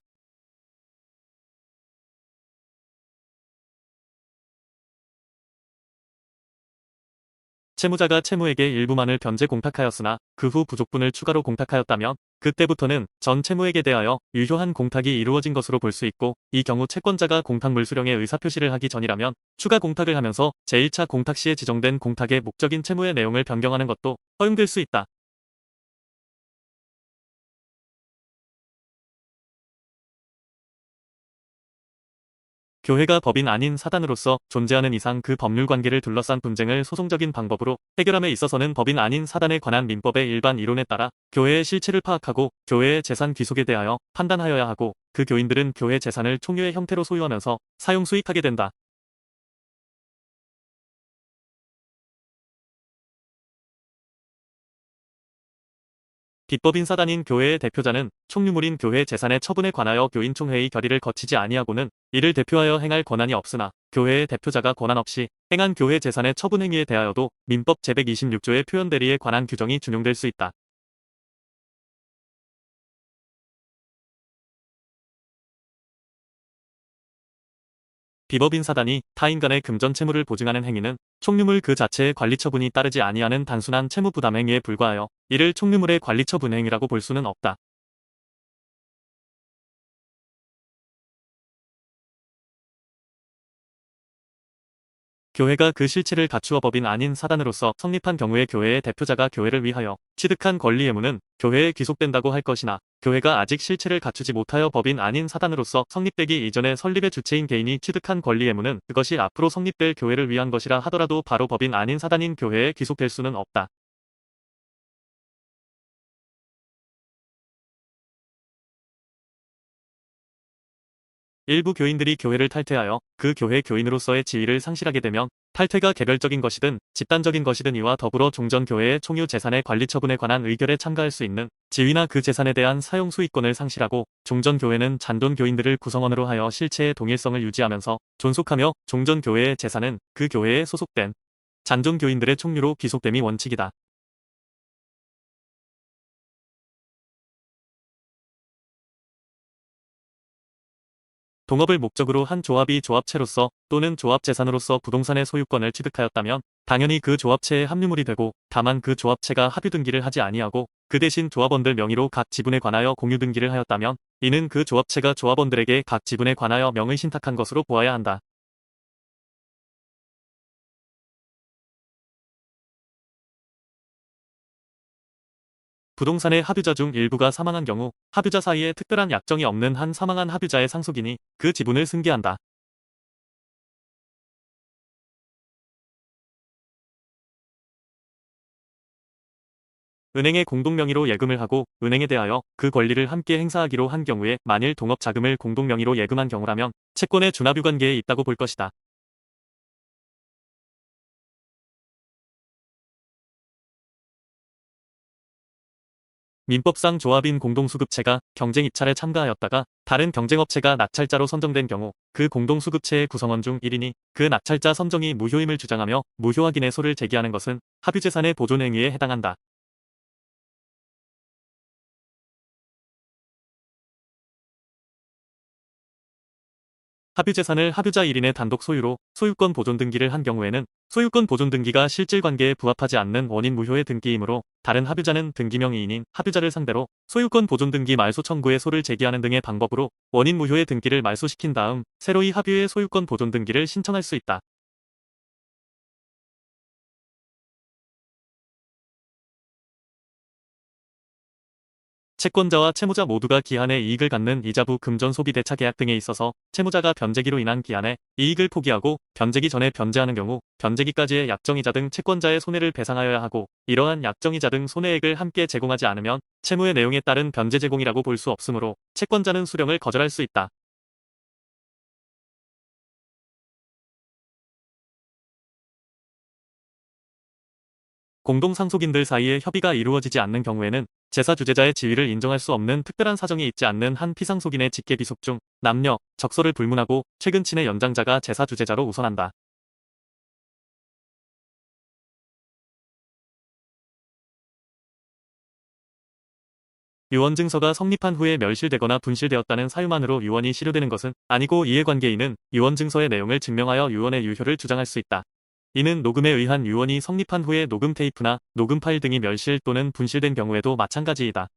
S1: 채무자가 채무에게 일부만을 변제 공탁하였으나 그 후 부족분을 추가로 공탁하였다면 그때부터는 전 채무에게 대하여 유효한 공탁이 이루어진 것으로 볼 수 있고, 이 경우 채권자가 공탁물 수령의 의사표시를 하기 전이라면 추가 공탁을 하면서 제1차 공탁 시에 지정된 공탁의 목적인 채무의 내용을 변경하는 것도 허용될 수 있다. 교회가 법인 아닌 사단으로서 존재하는 이상 그 법률 관계를 둘러싼 분쟁을 소송적인 방법으로 해결함에 있어서는 법인 아닌 사단에 관한 민법의 일반 이론에 따라 교회의 실체를 파악하고 교회의 재산 귀속에 대하여 판단하여야 하고, 그 교인들은 교회 재산을 총유의 형태로 소유하면서 사용 수익하게 된다. 비법인 사단인 교회의 대표자는 총유물인 교회 재산의 처분에 관하여 교인총회의 결의를 거치지 아니하고는 이를 대표하여 행할 권한이 없으나, 교회의 대표자가 권한 없이 행한 교회 재산의 처분 행위에 대하여도 민법 제126조의 표현 대리에 관한 규정이 준용될 수 있다. 비법인 사단이 타인 간의 금전 채무를 보증하는 행위는 총유물 그 자체의 관리 처분이 따르지 아니하는 단순한 채무 부담 행위에 불과하여 이를 총유물의 관리 처분 행위라고 볼 수는 없다. 교회가 그 실체를 갖추어 법인 아닌 사단으로서 성립한 경우에 교회의 대표자가 교회를 위하여 취득한 권리 의무는 교회에 귀속된다고 할 것이나, 교회가 아직 실체를 갖추지 못하여 법인 아닌 사단으로서 성립되기 이전에 설립의 주체인 개인이 취득한 권리 의무는 그것이 앞으로 성립될 교회를 위한 것이라 하더라도 바로 법인 아닌 사단인 교회에 귀속될 수는 없다. 일부 교인들이 교회를 탈퇴하여 그 교회 교인으로서의 지위를 상실하게 되면 탈퇴가 개별적인 것이든 집단적인 것이든 이와 더불어 종전교회의 총유 재산의 관리 처분에 관한 의결에 참가할 수 있는 지위나 그 재산에 대한 사용 수익권을 상실하고, 종전교회는 잔존교인들을 구성원으로 하여 실체의 동일성을 유지하면서 존속하며, 종전교회의 재산은 그 교회에 소속된 잔존교인들의 총유로 귀속됨이 원칙이다. 동업을 목적으로 한 조합이 조합체로서 또는 조합재산으로서 부동산의 소유권을 취득하였다면 당연히 그 조합체의 합류물이 되고, 다만 그 조합체가 합유 등기를 하지 아니하고 그 대신 조합원들 명의로 각 지분에 관하여 공유 등기를 하였다면 이는 그 조합체가 조합원들에게 각 지분에 관하여 명의 신탁한 것으로 보아야 한다. 부동산의 합유자 중 일부가 사망한 경우 합유자 사이에 특별한 약정이 없는 한 사망한 합유자의 상속인이 그 지분을 승계한다. 은행에 공동명의로 예금을 하고 은행에 대하여 그 권리를 함께 행사하기로 한 경우에 만일 동업 자금을 공동명의로 예금한 경우라면 채권의 준합유 관계에 있다고 볼 것이다. 민법상 조합인 공동수급체가 경쟁 입찰에 참가하였다가 다른 경쟁업체가 낙찰자로 선정된 경우 그 공동수급체의 구성원 중 1인이 그 낙찰자 선정이 무효임을 주장하며 무효확인의 소를 제기하는 것은 합유재산의 보존행위에 해당한다. 합유재산을 합유자 1인의 단독 소유로 소유권 보존 등기를 한 경우에는 소유권 보존 등기가 실질관계에 부합하지 않는 원인 무효의 등기이므로 다른 합유자는 등기명의인인 합유자를 상대로 소유권 보존 등기 말소 청구의 소를 제기하는 등의 방법으로 원인 무효의 등기를 말소시킨 다음 새로이 합유의 소유권 보존 등기를 신청할 수 있다. 채권자와 채무자 모두가 기한에 이익을 갖는 이자부 금전 소비 대차 계약 등에 있어서 채무자가 변제기로 인한 기한에 이익을 포기하고 변제기 전에 변제하는 경우 변제기까지의 약정이자 등 채권자의 손해를 배상하여야 하고, 이러한 약정이자 등 손해액을 함께 제공하지 않으면 채무의 내용에 따른 변제 제공이라고 볼 수 없으므로 채권자는 수령을 거절할 수 있다. 공동상속인들 사이에 협의가 이루어지지 않는 경우에는 제사 주재자의 지위를 인정할 수 없는 특별한 사정이 있지 않는 한 피상속인의 직계비속 중 남녀, 적소를 불문하고 최근 친의 연장자가 제사 주재자로 우선한다. 유언증서가 성립한 후에 멸실되거나 분실되었다는 사유만으로 유언이 실효되는 것은 아니고 이해관계인은 유언증서의 내용을 증명하여 유언의 유효를 주장할 수 있다. 이는 녹음에 의한 유언이 성립한 후에 녹음 테이프나 녹음 파일 등이 멸실 또는 분실된 경우에도 마찬가지이다.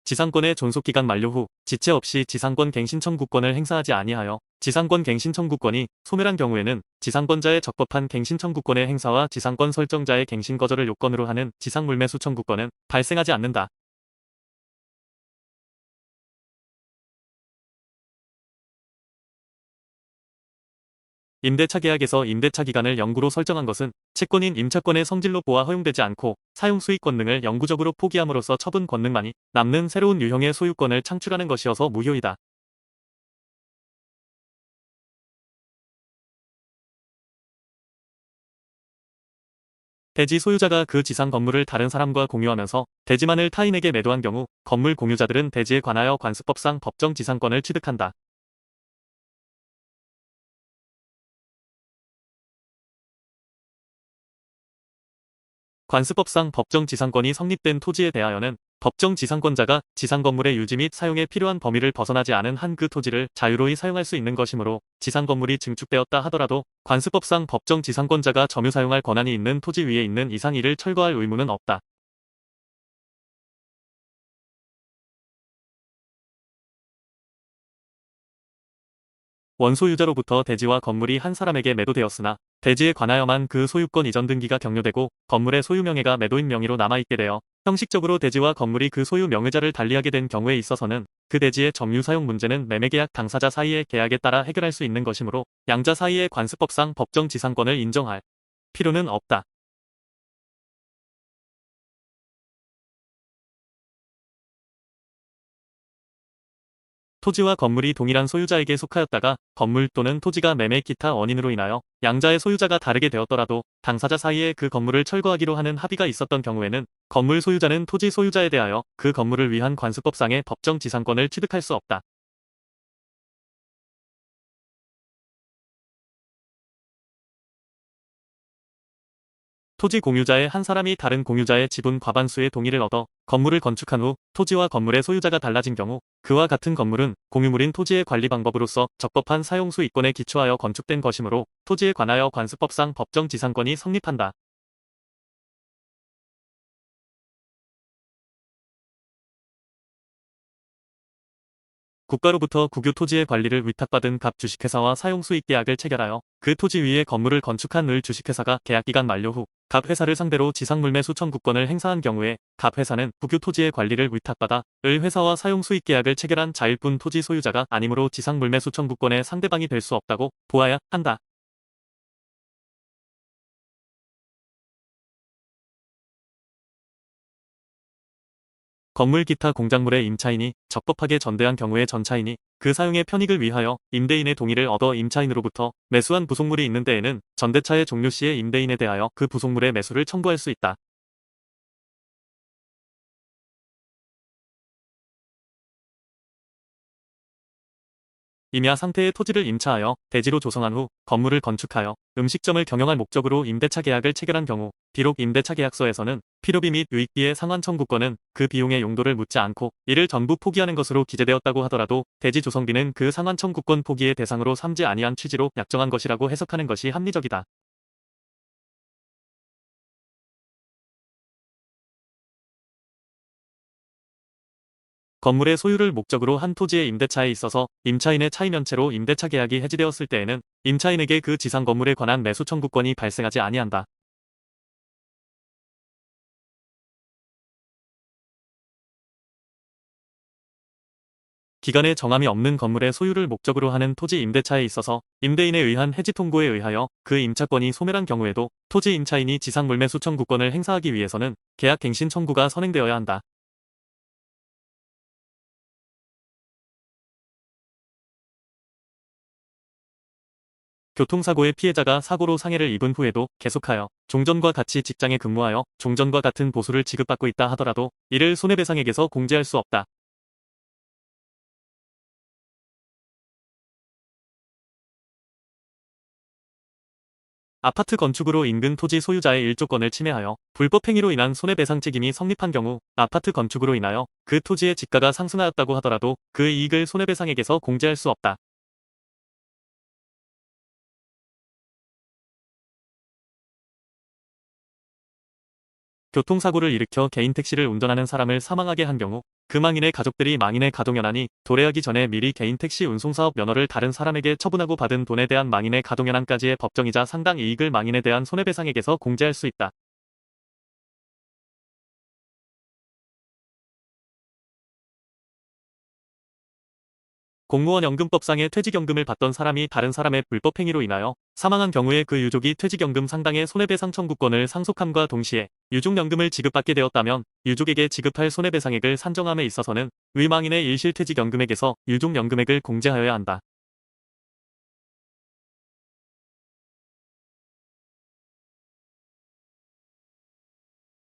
S1: 지상권의 존속기간 만료 후 지체 없이 지상권 갱신 청구권을 행사하지 아니하여 지상권 갱신 청구권이 소멸한 경우에는 지상권자의 적법한 갱신 청구권의 행사와 지상권 설정자의 갱신 거절을 요건으로 하는 지상물매수 청구권은 발생하지 않는다. 임대차 계약에서 임대차 기간을 영구로 설정한 것은 채권인 임차권의 성질로 보아 허용되지 않고 사용 수익권 등을 영구적으로 포기함으로써 처분 권능만이 남는 새로운 유형의 소유권을 창출하는 것이어서 무효이다. 대지 소유자가 그 지상 건물을 다른 사람과 공유하면서 대지만을 타인에게 매도한 경우 건물 공유자들은 대지에 관하여 관습법상 법정 지상권을 취득한다. 관습법상 법정 지상권이 성립된 토지에 대하여는 법정 지상권자가 지상 건물의 유지 및 사용에 필요한 범위를 벗어나지 않은 한 그 토지를 자유로이 사용할 수 있는 것이므로 지상 건물이 증축되었다 하더라도 관습법상 법정 지상권자가 점유 사용할 권한이 있는 토지 위에 있는 이상 이를 철거할 의무는 없다. 원소유자로부터 대지와 건물이 한 사람에게 매도되었으나 대지에 관하여만 그 소유권 이전 등기가 격려되고 건물의 소유 명예가 매도인 명의로 남아있게 되어 형식적으로 대지와 건물이 그 소유 명의자를 달리하게 된 경우에 있어서는 그 대지의 점유 사용 문제는 매매계약 당사자 사이의 계약에 따라 해결할 수 있는 것이므로 양자 사이의 관습법상 법정 지상권을 인정할 필요는 없다. 토지와 건물이 동일한 소유자에게 속하였다가 건물 또는 토지가 매매 기타 원인으로 인하여 양자의 소유자가 다르게 되었더라도 당사자 사이에 그 건물을 철거하기로 하는 합의가 있었던 경우에는 건물 소유자는 토지 소유자에 대하여 그 건물을 위한 관습법상의 법정 지상권을 취득할 수 없다. 토지 공유자의 한 사람이 다른 공유자의 지분 과반수의 동의를 얻어 건물을 건축한 후 토지와 건물의 소유자가 달라진 경우 그와 같은 건물은 공유물인 토지의 관리 방법으로서 적법한 사용수 이권에 기초하여 건축된 것이므로 토지에 관하여 관습법상 법정 지상권이 성립한다. 국가로부터 국유 토지의 관리를 위탁받은 갑 주식회사와 사용수익 계약을 체결하여 그 토지 위에 건물을 건축한 을 주식회사가 계약기간 만료 후 갑 회사를 상대로 지상물매수 청구권을 행사한 경우에 갑 회사는 국유 토지의 관리를 위탁받아 을 회사와 사용수익 계약을 체결한 자일 뿐 토지 소유자가 아니므로 지상물매수 청구권의 상대방이 될 수 없다고 보아야 한다. 건물 기타 공작물의 임차인이 적법하게 전대한 경우에 전차인이 그 사용의 편익을 위하여 임대인의 동의를 얻어 임차인으로부터 매수한 부속물이 있는 데에는 전대차의 종료 시에 임대인에 대하여 그 부속물의 매수를 청구할 수 있다. 임야 상태의 토지를 임차하여 대지로 조성한 후 건물을 건축하여 음식점을 경영할 목적으로 임대차 계약을 체결한 경우 비록 임대차 계약서에서는 필요비 및 유익비의 상환 청구권은 그 비용의 용도를 묻지 않고 이를 전부 포기하는 것으로 기재되었다고 하더라도 대지 조성비는 그 상환 청구권 포기의 대상으로 삼지 아니한 취지로 약정한 것이라고 해석하는 것이 합리적이다. 건물의 소유를 목적으로 한 토지의 임대차에 있어서 임차인의 차임연체로 임대차 계약이 해지되었을 때에는 임차인에게 그 지상 건물에 관한 매수 청구권이 발생하지 아니한다. 기간에 정함이 없는 건물의 소유를 목적으로 하는 토지 임대차에 있어서 임대인에 의한 해지 통고에 의하여 그 임차권이 소멸한 경우에도 토지 임차인이 지상 물매수 청구권을 행사하기 위해서는 계약 갱신 청구가 선행되어야 한다. 교통사고의 피해자가 사고로 상해를 입은 후에도 계속하여 종전과 같이 직장에 근무하여 종전과 같은 보수를 지급받고 있다 하더라도 이를 손해배상액에서 공제할 수 없다. 아파트 건축으로 인근 토지 소유자의 일조권을 침해하여 불법 행위로 인한 손해배상 책임이 성립한 경우 아파트 건축으로 인하여 그 토지의 지가가 상승하였다고 하더라도 그 이익을 손해배상액에서 공제할 수 없다. 교통사고를 일으켜 개인 택시를 운전하는 사람을 사망하게 한 경우 그 망인의 가족들이 망인의 가동연한이 도래하기 전에 미리 개인 택시 운송사업 면허를 다른 사람에게 처분하고 받은 돈에 대한 망인의 가동연한까지의 법정이자 상당 이익을 망인에 대한 손해배상액에서 공제할 수 있다. 공무원 연금법상의 퇴직연금을 받던 사람이 다른 사람의 불법 행위로 인하여 사망한 경우에 그 유족이 퇴직연금 상당의 손해배상 청구권을 상속함과 동시에 유족연금을 지급받게 되었다면 유족에게 지급할 손해배상액을 산정함에 있어서는 위망인의 일실퇴직연금액에서 유족연금액을 공제하여야 한다.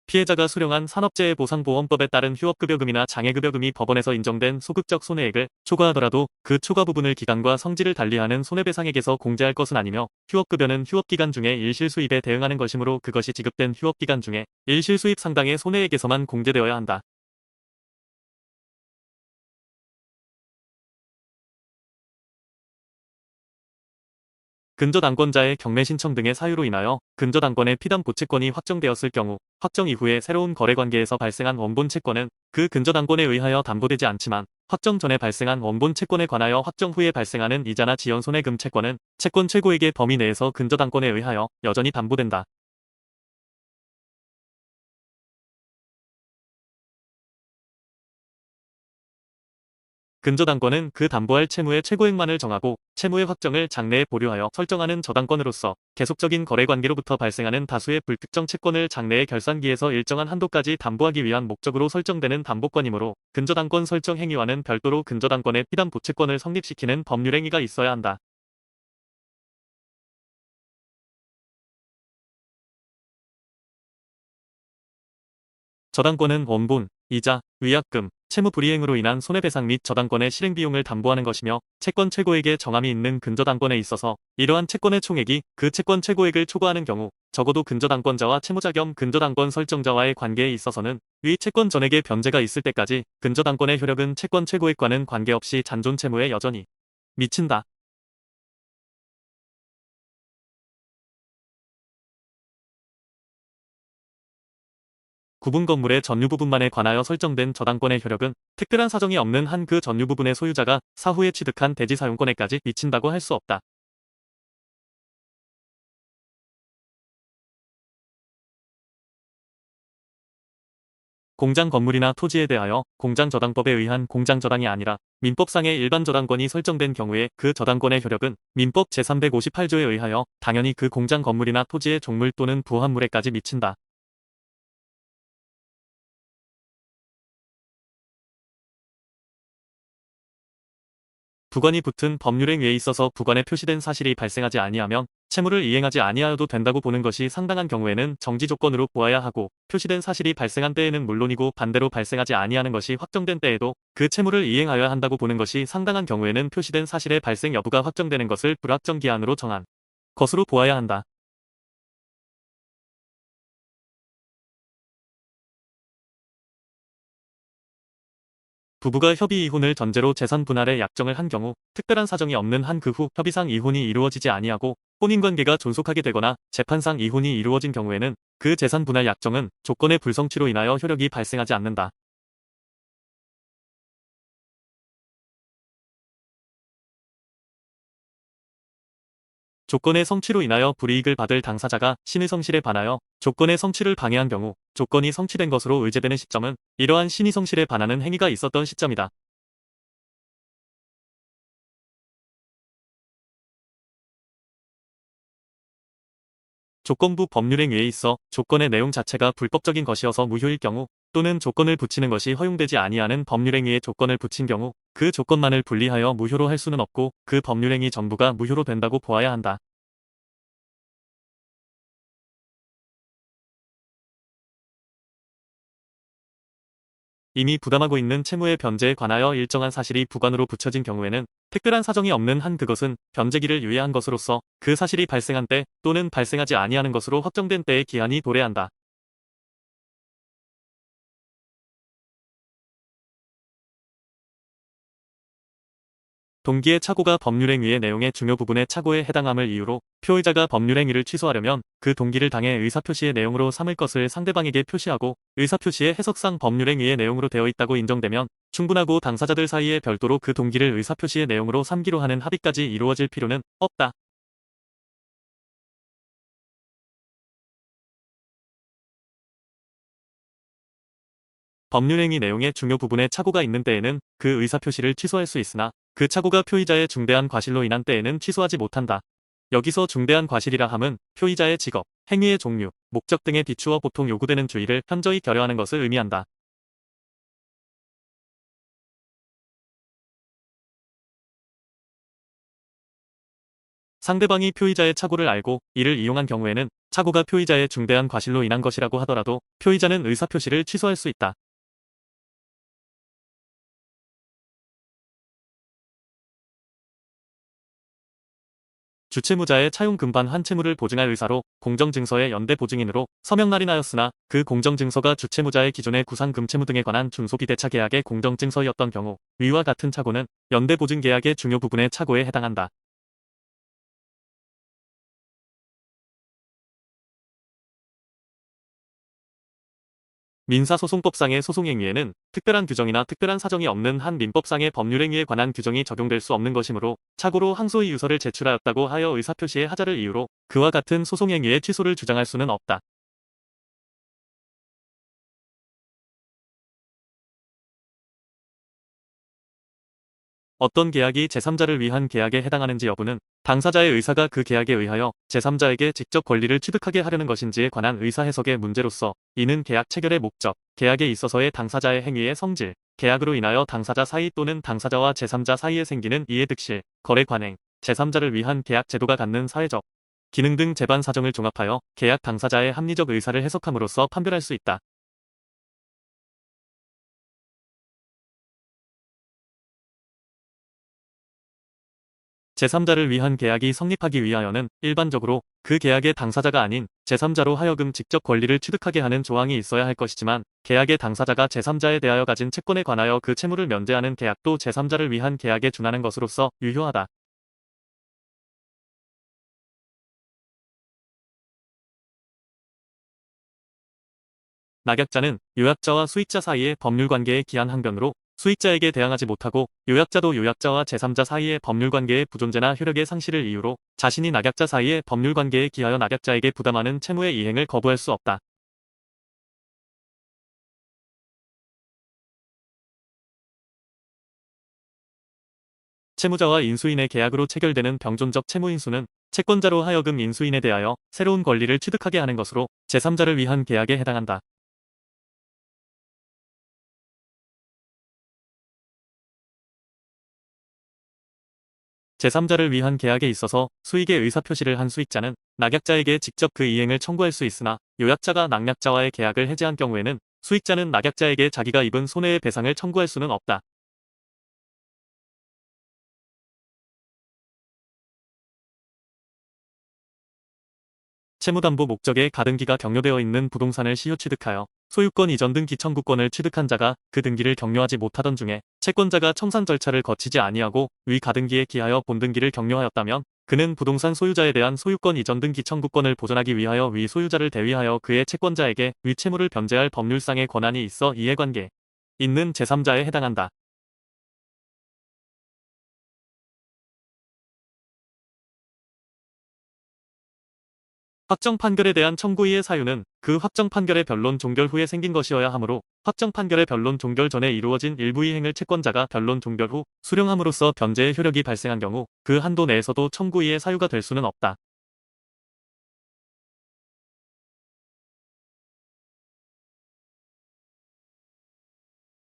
S1: 피해자가 수령한 산업재해보상보험법에 따른 휴업급여금이나 장애급여금이 법원에서 인정된 소극적 손해액을 초과하더라도 그 초과 부분을 기간과 성질을 달리하는 손해배상액에서 공제할 것은 아니며 휴업급여는 휴업기간 중에 일실수입에 대응하는 것이므로 그것이 지급된 휴업기간 중에 일실수입 상당의 손해액에서만 공제되어야 한다. 근저당권자의 경매 신청 등의 사유로 인하여 근저당권의 피담 보채권이 확정되었을 경우 확정 이후에 새로운 거래관계에서 발생한 원본 채권은 그 근저당권에 의하여 담보되지 않지만 확정 전에 발생한 원본 채권에 관하여 확정 후에 발생하는 이자나 지연손해금 채권은 채권 최고액의 범위 내에서 근저당권에 의하여 여전히 담보된다. 근저당권은 그 담보할 채무의 최고액만을 정하고 채무의 확정을 장래에 보류하여 설정하는 저당권으로서 계속적인 거래관계로부터 발생하는 다수의 불특정 채권을 장래의 결산기에서 일정한 한도까지 담보하기 위한 목적으로 설정되는 담보권이므로 근저당권 설정 행위와는 별도로 근저당권의 피담 보채권을 성립시키는 법률행위가 있어야 한다. 저당권은 원본, 이자, 위약금, 채무 불이행으로 인한 손해배상 및 저당권의 실행 비용을 담보하는 것이며 채권 최고액의 정함이 있는 근저당권에 있어서 이러한 채권의 총액이 그 채권 최고액을 초과하는 경우 적어도 근저당권자와 채무자 겸 근저당권 설정자와의 관계에 있어서는 위 채권 전액의 변제가 있을 때까지 근저당권의 효력은 채권 최고액과는 관계없이 잔존 채무에 여전히 미친다. 구분 건물의 전유 부분만에 관하여 설정된 저당권의 효력은 특별한 사정이 없는 한 그 전유 부분의 소유자가 사후에 취득한 대지 사용권에까지 미친다고 할 수 없다. 공장 건물이나 토지에 대하여 공장저당법에 의한 공장저당이 아니라 민법상의 일반 저당권이 설정된 경우에 그 저당권의 효력은 민법 제358조에 의하여 당연히 그 공장 건물이나 토지의 종물 또는 부합물에까지 미친다. 부관이 붙은 법률행위에 있어서 부관에 표시된 사실이 발생하지 아니하면 채무를 이행하지 아니하여도 된다고 보는 것이 상당한 경우에는 정지 조건으로 보아야 하고 표시된 사실이 발생한 때에는 물론이고 반대로 발생하지 아니하는 것이 확정된 때에도 그 채무를 이행하여야 한다고 보는 것이 상당한 경우에는 표시된 사실의 발생 여부가 확정되는 것을 불확정 기한으로 정한 것으로 보아야 한다. 부부가 협의 이혼을 전제로 재산 분할의 약정을 한 경우 특별한 사정이 없는 한 그 후 협의상 이혼이 이루어지지 아니하고 혼인관계가 존속하게 되거나 재판상 이혼이 이루어진 경우에는 그 재산 분할 약정은 조건의 불성취로 인하여 효력이 발생하지 않는다. 조건의 성취로 인하여 불이익을 받을 당사자가 신의 성실에 반하여 조건의 성취를 방해한 경우 조건이 성취된 것으로 의제되는 시점은 이러한 신의 성실에 반하는 행위가 있었던 시점이다. 조건부 법률행위에 있어 조건의 내용 자체가 불법적인 것이어서 무효일 경우 또는 조건을 붙이는 것이 허용되지 아니하는 법률행위에 조건을 붙인 경우 그 조건만을 분리하여 무효로 할 수는 없고 그 법률행위 전부가 무효로 된다고 보아야 한다. 이미 부담하고 있는 채무의 변제에 관하여 일정한 사실이 부관으로 붙여진 경우에는 특별한 사정이 없는 한 그것은 변제기를 유예한 것으로서 그 사실이 발생한 때 또는 발생하지 아니하는 것으로 확정된 때의 기한이 도래한다. 동기의 착오가 법률행위의 내용의 중요 부분의 착오에 해당함을 이유로 표의자가 법률행위를 취소하려면 그 동기를 당해 의사표시의 내용으로 삼을 것을 상대방에게 표시하고 의사표시의 해석상 법률행위의 내용으로 되어 있다고 인정되면 충분하고 당사자들 사이에 별도로 그 동기를 의사표시의 내용으로 삼기로 하는 합의까지 이루어질 필요는 없다. 법률행위 내용의 중요 부분에 착오가 있는 때에는 그 의사표시를 취소할 수 있으나 그 착오가 표의자의 중대한 과실로 인한 때에는 취소하지 못한다. 여기서 중대한 과실이라 함은 표의자의 직업, 행위의 종류, 목적 등에 비추어 보통 요구되는 주의를 현저히 결여하는 것을 의미한다. 상대방이 표의자의 착오를 알고 이를 이용한 경우에는 착오가 표의자의 중대한 과실로 인한 것이라고 하더라도 표의자는 의사표시를 취소할 수 있다. 주채무자의 차용 금반 환채무를 보증할 의사로 공정증서의 연대 보증인으로 서명 날인하였으나 그 공정증서가 주채무자의 기존의 구상 금채무 등에 관한 준소비대차 계약의 공정증서였던 경우 위와 같은 착오는 연대 보증 계약의 중요 부분의 착오에 해당한다. 민사소송법상의 소송행위에는 특별한 규정이나 특별한 사정이 없는 한 민법상의 법률행위에 관한 규정이 적용될 수 없는 것이므로 착오로 항소의 유서를 제출하였다고 하여 의사표시의 하자를 이유로 그와 같은 소송행위의 취소를 주장할 수는 없다. 어떤 계약이 제3자를 위한 계약에 해당하는지 여부는 당사자의 의사가 그 계약에 의하여 제3자에게 직접 권리를 취득하게 하려는 것인지에 관한 의사 해석의 문제로서 이는 계약 체결의 목적, 계약에 있어서의 당사자의 행위의 성질, 계약으로 인하여 당사자 사이 또는 당사자와 제3자 사이에 생기는 이해득실, 거래 관행, 제3자를 위한 계약 제도가 갖는 사회적 기능 등 재반 사정을 종합하여 계약 당사자의 합리적 의사를 해석함으로써 판별할 수 있다. 제3자를 위한 계약이 성립하기 위하여는 일반적으로 그 계약의 당사자가 아닌 제3자로 하여금 직접 권리를 취득하게 하는 조항이 있어야 할 것이지만 계약의 당사자가 제3자에 대하여 가진 채권에 관하여 그 채무를 면제하는 계약도 제3자를 위한 계약에 준하는 것으로서 유효하다. 낙약자는 요약자와 수익자 사이의 법률관계의 기한 항변으로 수익자에게 대항하지 못하고 요약자도 요약자와 제3자 사이의 법률관계의 부존재나 효력의 상실을 이유로 자신이 낙약자 사이의 법률관계에 기하여 낙약자에게 부담하는 채무의 이행을 거부할 수 없다. 채무자와 인수인의 계약으로 체결되는 병존적 채무인수는 채권자로 하여금 인수인에 대하여 새로운 권리를 취득하게 하는 것으로 제3자를 위한 계약에 해당한다. 제3자를 위한 계약에 있어서 수익의 의사표시를 한 수익자는 낙약자에게 직접 그 이행을 청구할 수 있으나 요약자가 낙약자와의 계약을 해지한 경우에는 수익자는 낙약자에게 자기가 입은 손해의 배상을 청구할 수는 없다. 채무담보 목적의 가등기가 경료되어 있는 부동산을 시효 취득하여 소유권 이전 등기 청구권을 취득한 자가 그 등기를 경료하지 못하던 중에 채권자가 청산 절차를 거치지 아니하고 위 가등기에 기하여 본등기를 경료하였다면 그는 부동산 소유자에 대한 소유권 이전 등기 청구권을 보전하기 위하여 위 소유자를 대위하여 그의 채권자에게 위 채무를 변제할 법률상의 권한이 있어 이해관계 있는 제3자에 해당한다. 확정 판결에 대한 청구이의 사유는 그 확정 판결의 변론 종결 후에 생긴 것이어야 하므로 확정 판결의 변론 종결 전에 이루어진 일부 이행을 채권자가 변론 종결 후 수령함으로써 변제의 효력이 발생한 경우 그 한도 내에서도 청구이의 사유가 될 수는 없다.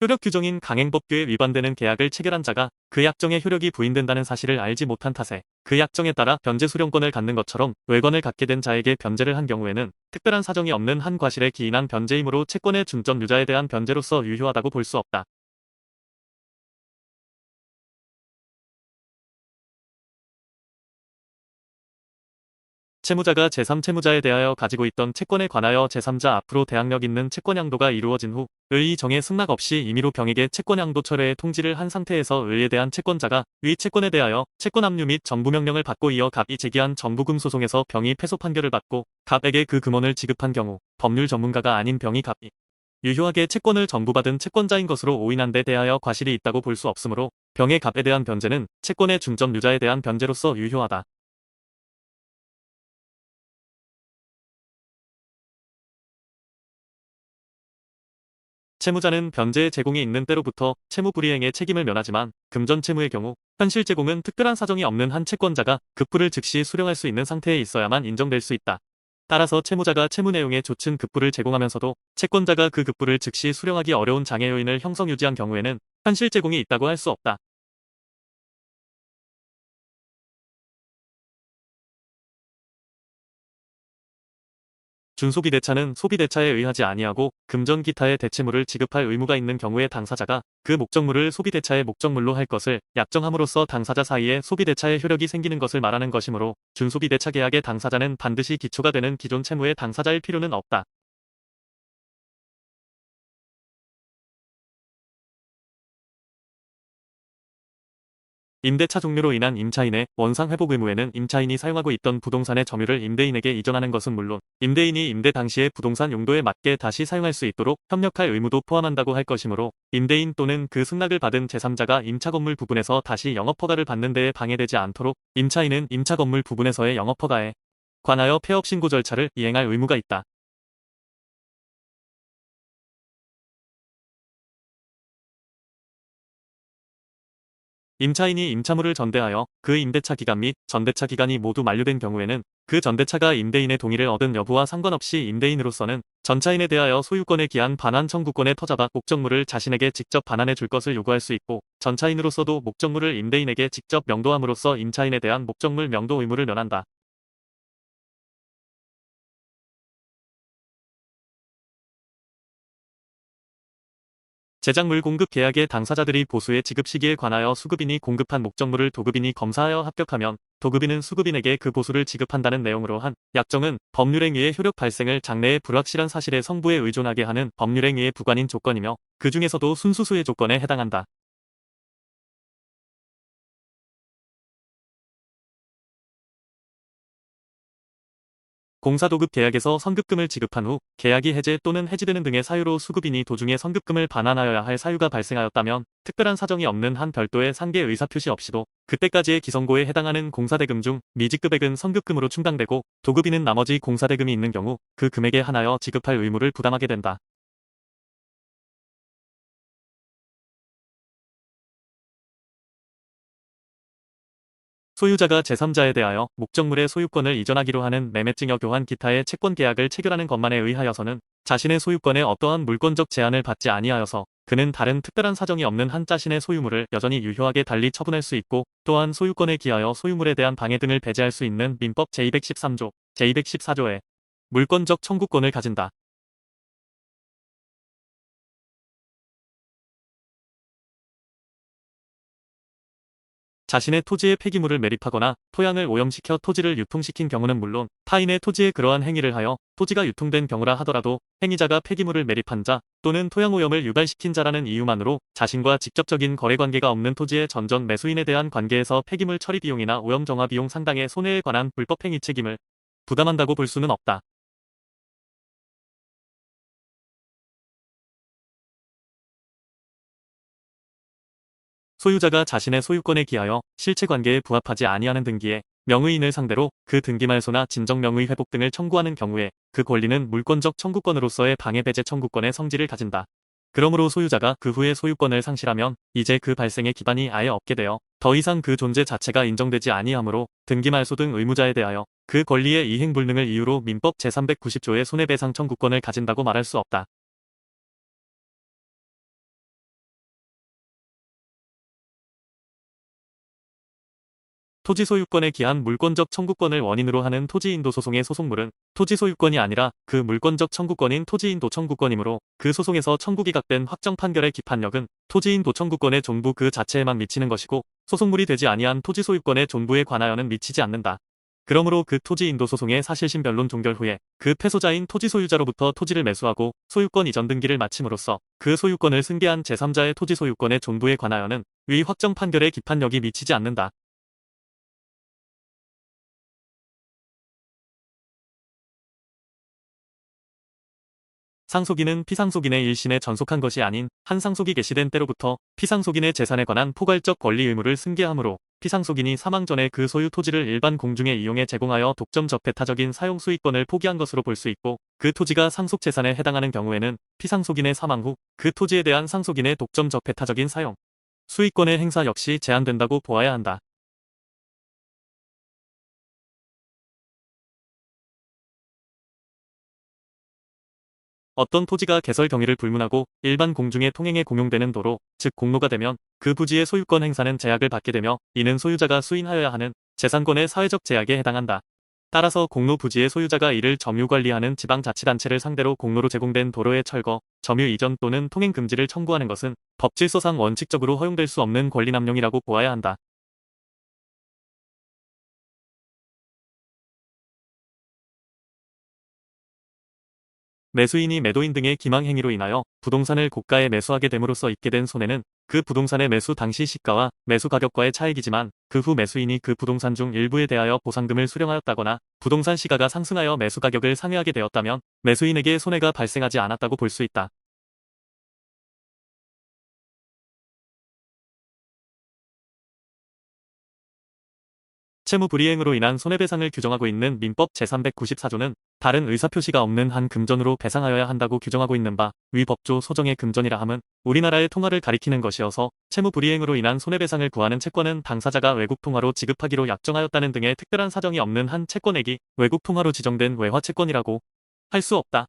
S1: 효력 규정인 강행법규에 위반되는 계약을 체결한 자가 그 약정의 효력이 부인된다는 사실을 알지 못한 탓에 그 약정에 따라 변제 수령권을 갖는 것처럼 외권을 갖게 된 자에게 변제를 한 경우에는 특별한 사정이 없는 한 과실에 기인한 변제이므로 채권의 중점 유자에 대한 변제로서 유효하다고 볼 수 없다. 채무자가 제3채무자에 대하여 가지고 있던 채권에 관하여 제3자 앞으로 대항력 있는 채권 양도가 이루어진 후 의의 정해 승낙 없이 임의로 병에게 채권 양도 철회의 통지를 한 상태에서 의에 대한 채권자가 위 채권에 대하여 채권 압류 및 정부명령을 받고 이어 갑이 제기한 정부금 소송에서 병이 패소 판결을 받고 갑에게 그 금원을 지급한 경우 법률 전문가가 아닌 병이 갑이 유효하게 채권을 전부받은 채권자인 것으로 오인한 데 대하여 과실이 있다고 볼 수 없으므로 병의 갑에 대한 변제는 채권의 중점 유자에 대한 변제로서 유효하다. 채무자는 변제 제공이 있는 때로부터 채무 불이행의 책임을 면하지만 금전 채무의 경우 현실 제공은 특별한 사정이 없는 한 채권자가 급부를 즉시 수령할 수 있는 상태에 있어야만 인정될 수 있다. 따라서 채무자가 채무 내용에 좋친 급부를 제공하면서도 채권자가 그 급부를 즉시 수령하기 어려운 장애 요인을 형성 유지한 경우에는 현실 제공이 있다고 할 수 없다. 준소비대차는 소비대차에 의하지 아니하고 금전 기타의 대체물을 지급할 의무가 있는 경우에 당사자가 그 목적물을 소비대차의 목적물로 할 것을 약정함으로써 당사자 사이에 소비대차의 효력이 생기는 것을 말하는 것이므로 준소비대차 계약의 당사자는 반드시 기초가 되는 기존 채무의 당사자일 필요는 없다. 임대차 종료로 인한 임차인의 원상 회복 의무에는 임차인이 사용하고 있던 부동산의 점유를 임대인에게 이전하는 것은 물론 임대인이 임대 당시의 부동산 용도에 맞게 다시 사용할 수 있도록 협력할 의무도 포함한다고 할 것이므로 임대인 또는 그 승낙을 받은 제3자가 임차 건물 부분에서 다시 영업허가를 받는 데에 방해되지 않도록 임차인은 임차 건물 부분에서의 영업허가에 관하여 폐업 신고 절차를 이행할 의무가 있다. 임차인이 임차물을 전대하여 그 임대차 기간 및 전대차 기간이 모두 만료된 경우에는 그 전대차가 임대인의 동의를 얻은 여부와 상관없이 임대인으로서는 전차인에 대하여 소유권에 기한 반환 청구권에 터잡아 목적물을 자신에게 직접 반환해 줄 것을 요구할 수 있고 전차인으로서도 목적물을 임대인에게 직접 명도함으로써 임차인에 대한 목적물 명도 의무를 면한다. 제작물 공급 계약의 당사자들이 보수의 지급 시기에 관하여 수급인이 공급한 목적물을 도급인이 검사하여 합격하면 도급인은 수급인에게 그 보수를 지급한다는 내용으로 한 약정은 법률행위의 효력 발생을 장래의 불확실한 사실의 성부에 의존하게 하는 법률행위의 부관인 조건이며 그 중에서도 순수수의 조건에 해당한다. 공사도급 계약에서 선급금을 지급한 후 계약이 해제 또는 해지되는 등의 사유로 수급인이 도중에 선급금을 반환하여야 할 사유가 발생하였다면 특별한 사정이 없는 한 별도의 상계 의사표시 없이도 그때까지의 기성고에 해당하는 공사대금 중 미지급액은 선급금으로 충당되고 도급인은 나머지 공사대금이 있는 경우 그 금액에 한하여 지급할 의무를 부담하게 된다. 소유자가 제3자에 대하여 목적물의 소유권을 이전하기로 하는 매매증여 교환 기타의 채권 계약을 체결하는 것만에 의하여서는 자신의 소유권에 어떠한 물권적 제한을 받지 아니하여서 그는 다른 특별한 사정이 없는 한 자신의 소유물을 여전히 유효하게 달리 처분할 수 있고 또한 소유권에 기하여 소유물에 대한 방해 등을 배제할 수 있는 민법 제213조, 제214조의 물권적 청구권을 가진다. 자신의 토지에 폐기물을 매립하거나 토양을 오염시켜 토지를 유통시킨 경우는 물론 타인의 토지에 그러한 행위를 하여 토지가 유통된 경우라 하더라도 행위자가 폐기물을 매립한 자 또는 토양 오염을 유발시킨 자라는 이유만으로 자신과 직접적인 거래관계가 없는 토지의 전전 매수인에 대한 관계에서 폐기물 처리 비용이나 오염 정화 비용 상당의 손해에 관한 불법 행위 책임을 부담한다고 볼 수는 없다. 소유자가 자신의 소유권에 기하여 실체관계에 부합하지 아니하는 등기에 명의인을 상대로 그 등기 말소나 진정명의 회복 등을 청구하는 경우에 그 권리는 물권적 청구권으로서의 방해배제 청구권의 성질을 가진다. 그러므로 소유자가 그 후에 소유권을 상실하면 이제 그 발생의 기반이 아예 없게 되어 더 이상 그 존재 자체가 인정되지 아니하므로 등기 말소 등 의무자에 대하여 그 권리의 이행불능을 이유로 민법 제390조의 손해배상 청구권을 가진다고 말할 수 없다. 토지 소유권에 기한 물권적 청구권을 원인으로 하는 토지인도 소송의 소송물은 토지 소유권이 아니라 그 물권적 청구권인 토지인도 청구권이므로 그 소송에서 청구 기각된 확정 판결의 기판력은 토지인도 청구권의 존부 그 자체에만 미치는 것이고 소송물이 되지 아니한 토지 소유권의 존부에 관하여는 미치지 않는다. 그러므로 그 토지인도 소송의 사실심 변론 종결 후에 그 패소자인 토지 소유자로부터 토지를 매수하고 소유권 이전 등기를 마침으로써 그 소유권을 승계한 제3자의 토지 소유권의 존부에 관하여는 위 확정 판결의 기판력이 미치지 않는다. 상속인은 피상속인의 일신에 전속한 것이 아닌 한 상속이 개시된 때로부터 피상속인의 재산에 관한 포괄적 권리 의무를 승계하므로 피상속인이 사망 전에 그 소유 토지를 일반 공중에 이용해 제공하여 독점 적폐타적인 사용 수익권을 포기한 것으로 볼 수 있고 그 토지가 상속 재산에 해당하는 경우에는 피상속인의 사망 후 그 토지에 대한 상속인의 독점 적폐타적인 사용 수익권의 행사 역시 제한된다고 보아야 한다. 어떤 토지가 개설 경위를 불문하고 일반 공중의 통행에 공용되는 도로, 즉 공로가 되면 그 부지의 소유권 행사는 제약을 받게 되며 이는 소유자가 수인하여야 하는 재산권의 사회적 제약에 해당한다. 따라서 공로 부지의 소유자가 이를 점유관리하는 지방자치단체를 상대로 공로로 제공된 도로의 철거, 점유 이전 또는 통행 금지를 청구하는 것은 법질서상 원칙적으로 허용될 수 없는 권리남용이라고 보아야 한다. 매수인이 매도인 등의 기망 행위로 인하여 부동산을 고가에 매수하게 됨으로써 입게 된 손해는 그 부동산의 매수 당시 시가와 매수 가격과의 차익이지만 그 후 매수인이 그 부동산 중 일부에 대하여 보상금을 수령하였다거나 부동산 시가가 상승하여 매수 가격을 상회하게 되었다면 매수인에게 손해가 발생하지 않았다고 볼 수 있다. 채무 불이행으로 인한 손해배상을 규정하고 있는 민법 제394조는 다른 의사표시가 없는 한 금전으로 배상하여야 한다고 규정하고 있는 바 위 법조 소정의 금전이라 함은 우리나라의 통화를 가리키는 것이어서 채무 불이행으로 인한 손해배상을 구하는 채권은 당사자가 외국 통화로 지급하기로 약정하였다는 등의 특별한 사정이 없는 한 채권액이 외국 통화로 지정된 외화 채권이라고 할 수 없다.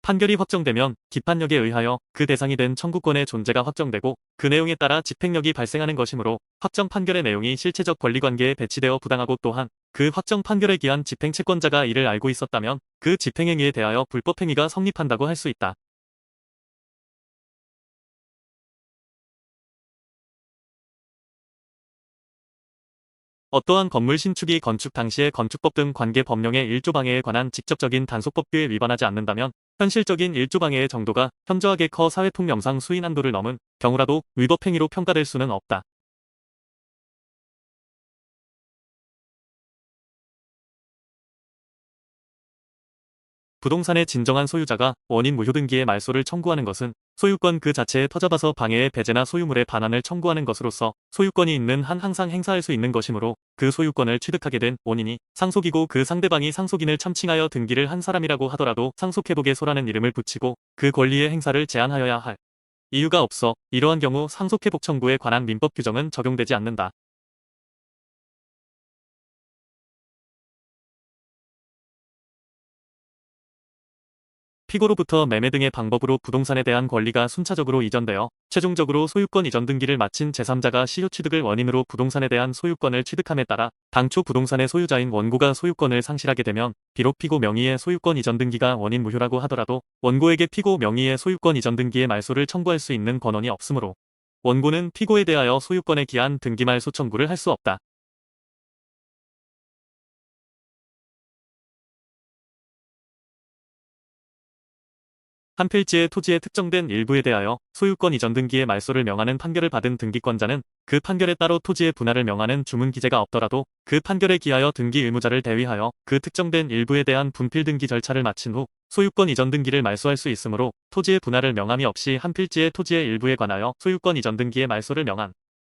S1: 판결이 확정되면 기판력에 의하여 그 대상이 된 청구권의 존재가 확정되고 그 내용에 따라 집행력이 발생하는 것이므로 확정 판결의 내용이 실체적 권리관계에 배치되어 부당하고 또한 그 확정 판결에 기한 집행채권자가 이를 알고 있었다면 그 집행행위에 대하여 불법행위가 성립한다고 할 수 있다. 어떠한 건물 신축이 건축 당시의 건축법 등 관계 법령의 일조 방해에 관한 직접적인 단속법규에 위반하지 않는다면 현실적인 일조 방해의 정도가 현저하게 커 사회통념상 수인 한도를 넘은 경우라도 위법행위로 평가될 수는 없다. 부동산의 진정한 소유자가 원인 무효 등기의 말소를 청구하는 것은 소유권 그 자체에 터잡아서 방해의 배제나 소유물의 반환을 청구하는 것으로서 소유권이 있는 한 항상 행사할 수 있는 것이므로 그 소유권을 취득하게 된 원인이 상속이고 그 상대방이 상속인을 참칭하여 등기를 한 사람이라고 하더라도 상속회복의 소라는 이름을 붙이고 그 권리의 행사를 제한하여야 할 이유가 없어 이러한 경우 상속회복 청구에 관한 민법 규정은 적용되지 않는다. 피고로부터 매매 등의 방법으로 부동산에 대한 권리가 순차적으로 이전되어 최종적으로 소유권 이전 등기를 마친 제3자가 실효 취득을 원인으로 부동산에 대한 소유권을 취득함에 따라 당초 부동산의 소유자인 원고가 소유권을 상실하게 되면 비록 피고 명의의 소유권 이전 등기가 원인 무효라고 하더라도 원고에게 피고 명의의 소유권 이전 등기의 말소를 청구할 수 있는 권한이 없으므로 원고는 피고에 대하여 소유권에 기한 등기 말소 청구를 할 수 없다. 한 필지의 토지의 특정된 일부에 대하여 소유권 이전 등기의 말소를 명하는 판결을 받은 등기권자는 그 판결에 따로 토지의 분할을 명하는 주문 기재가 없더라도 그 판결에 기하여 등기 의무자를 대위하여 그 특정된 일부에 대한 분필 등기 절차를 마친 후 소유권 이전 등기를 말소할 수 있으므로 토지의 분할을 명함이 없이 한 필지의 토지의 일부에 관하여 소유권 이전 등기의 말소를 명한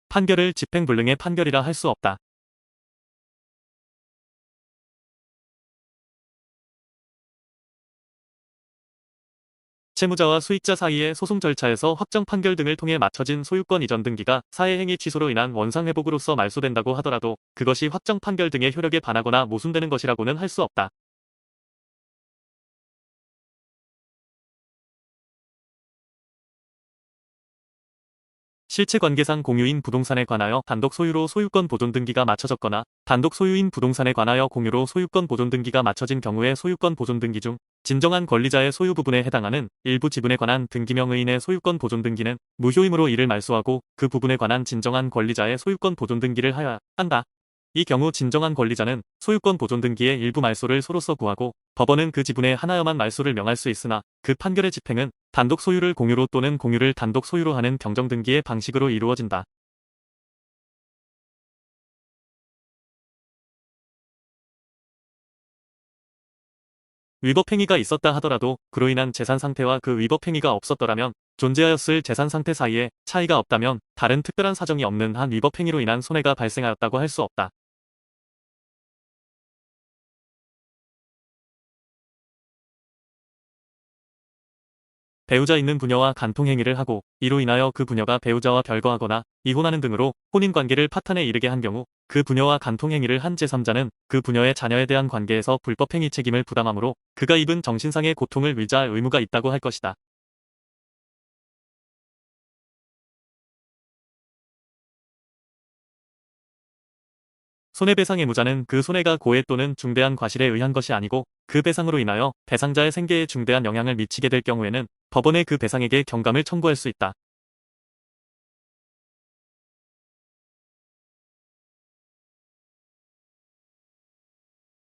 S1: 판결을 집행불능의 판결이라 할 수 없다. 채무자와 수익자 사이의 소송 절차에서 확정 판결 등을 통해 맞춰진 소유권 이전 등기가 사회행위 취소로 인한 원상회복으로서 말소된다고 하더라도 그것이 확정 판결 등의 효력에 반하거나 모순되는 것이라고는 할 수 없다. 실체 관계상 공유인 부동산에 관하여 단독 소유로 소유권 보존 등기가 맞춰졌거나 단독 소유인 부동산에 관하여 공유로 소유권 보존 등기가 맞춰진 경우에 소유권 보존 등기 중 진정한 권리자의 소유 부분에 해당하는 일부 지분에 관한 등기명 의인의 소유권 보존 등기는 무효이므로 이를 말소하고 그 부분에 관한 진정한 권리자의 소유권 보존 등기를 하여야 한다. 이 경우 진정한 권리자는 소유권 보존 등기의 일부 말소를 소로서 구하고 법원은 그 지분에 하나여만 말소를 명할 수 있으나 그 판결의 집행은 단독 소유를 공유로 또는 공유를 단독 소유로 하는 병정 등기의 방식으로 이루어진다. 위법 행위가 있었다 하더라도 그로 인한 재산 상태와 그 위법 행위가 없었더라면 존재하였을 재산 상태 사이에 차이가 없다면 다른 특별한 사정이 없는 한 위법 행위로 인한 손해가 발생하였다고 할 수 없다. 배우자 있는 부녀와 간통행위를 하고 이로 인하여 그 부녀가 배우자와 별거하거나 이혼하는 등으로 혼인관계를 파탄에 이르게 한 경우 그 부녀와 간통행위를 한 제3자는 그 부녀의 자녀에 대한 관계에서 불법행위 책임을 부담하므로 그가 입은 정신상의 고통을 위자할 의무가 있다고 할 것이다. 손해배상 의무자는 그 손해가 고해 또는 중대한 과실에 의한 것이 아니고 그 배상으로 인하여 배상자의 생계에 중대한 영향을 미치게 될 경우에는 법원에 그 배상액의 경감을 청구할 수 있다.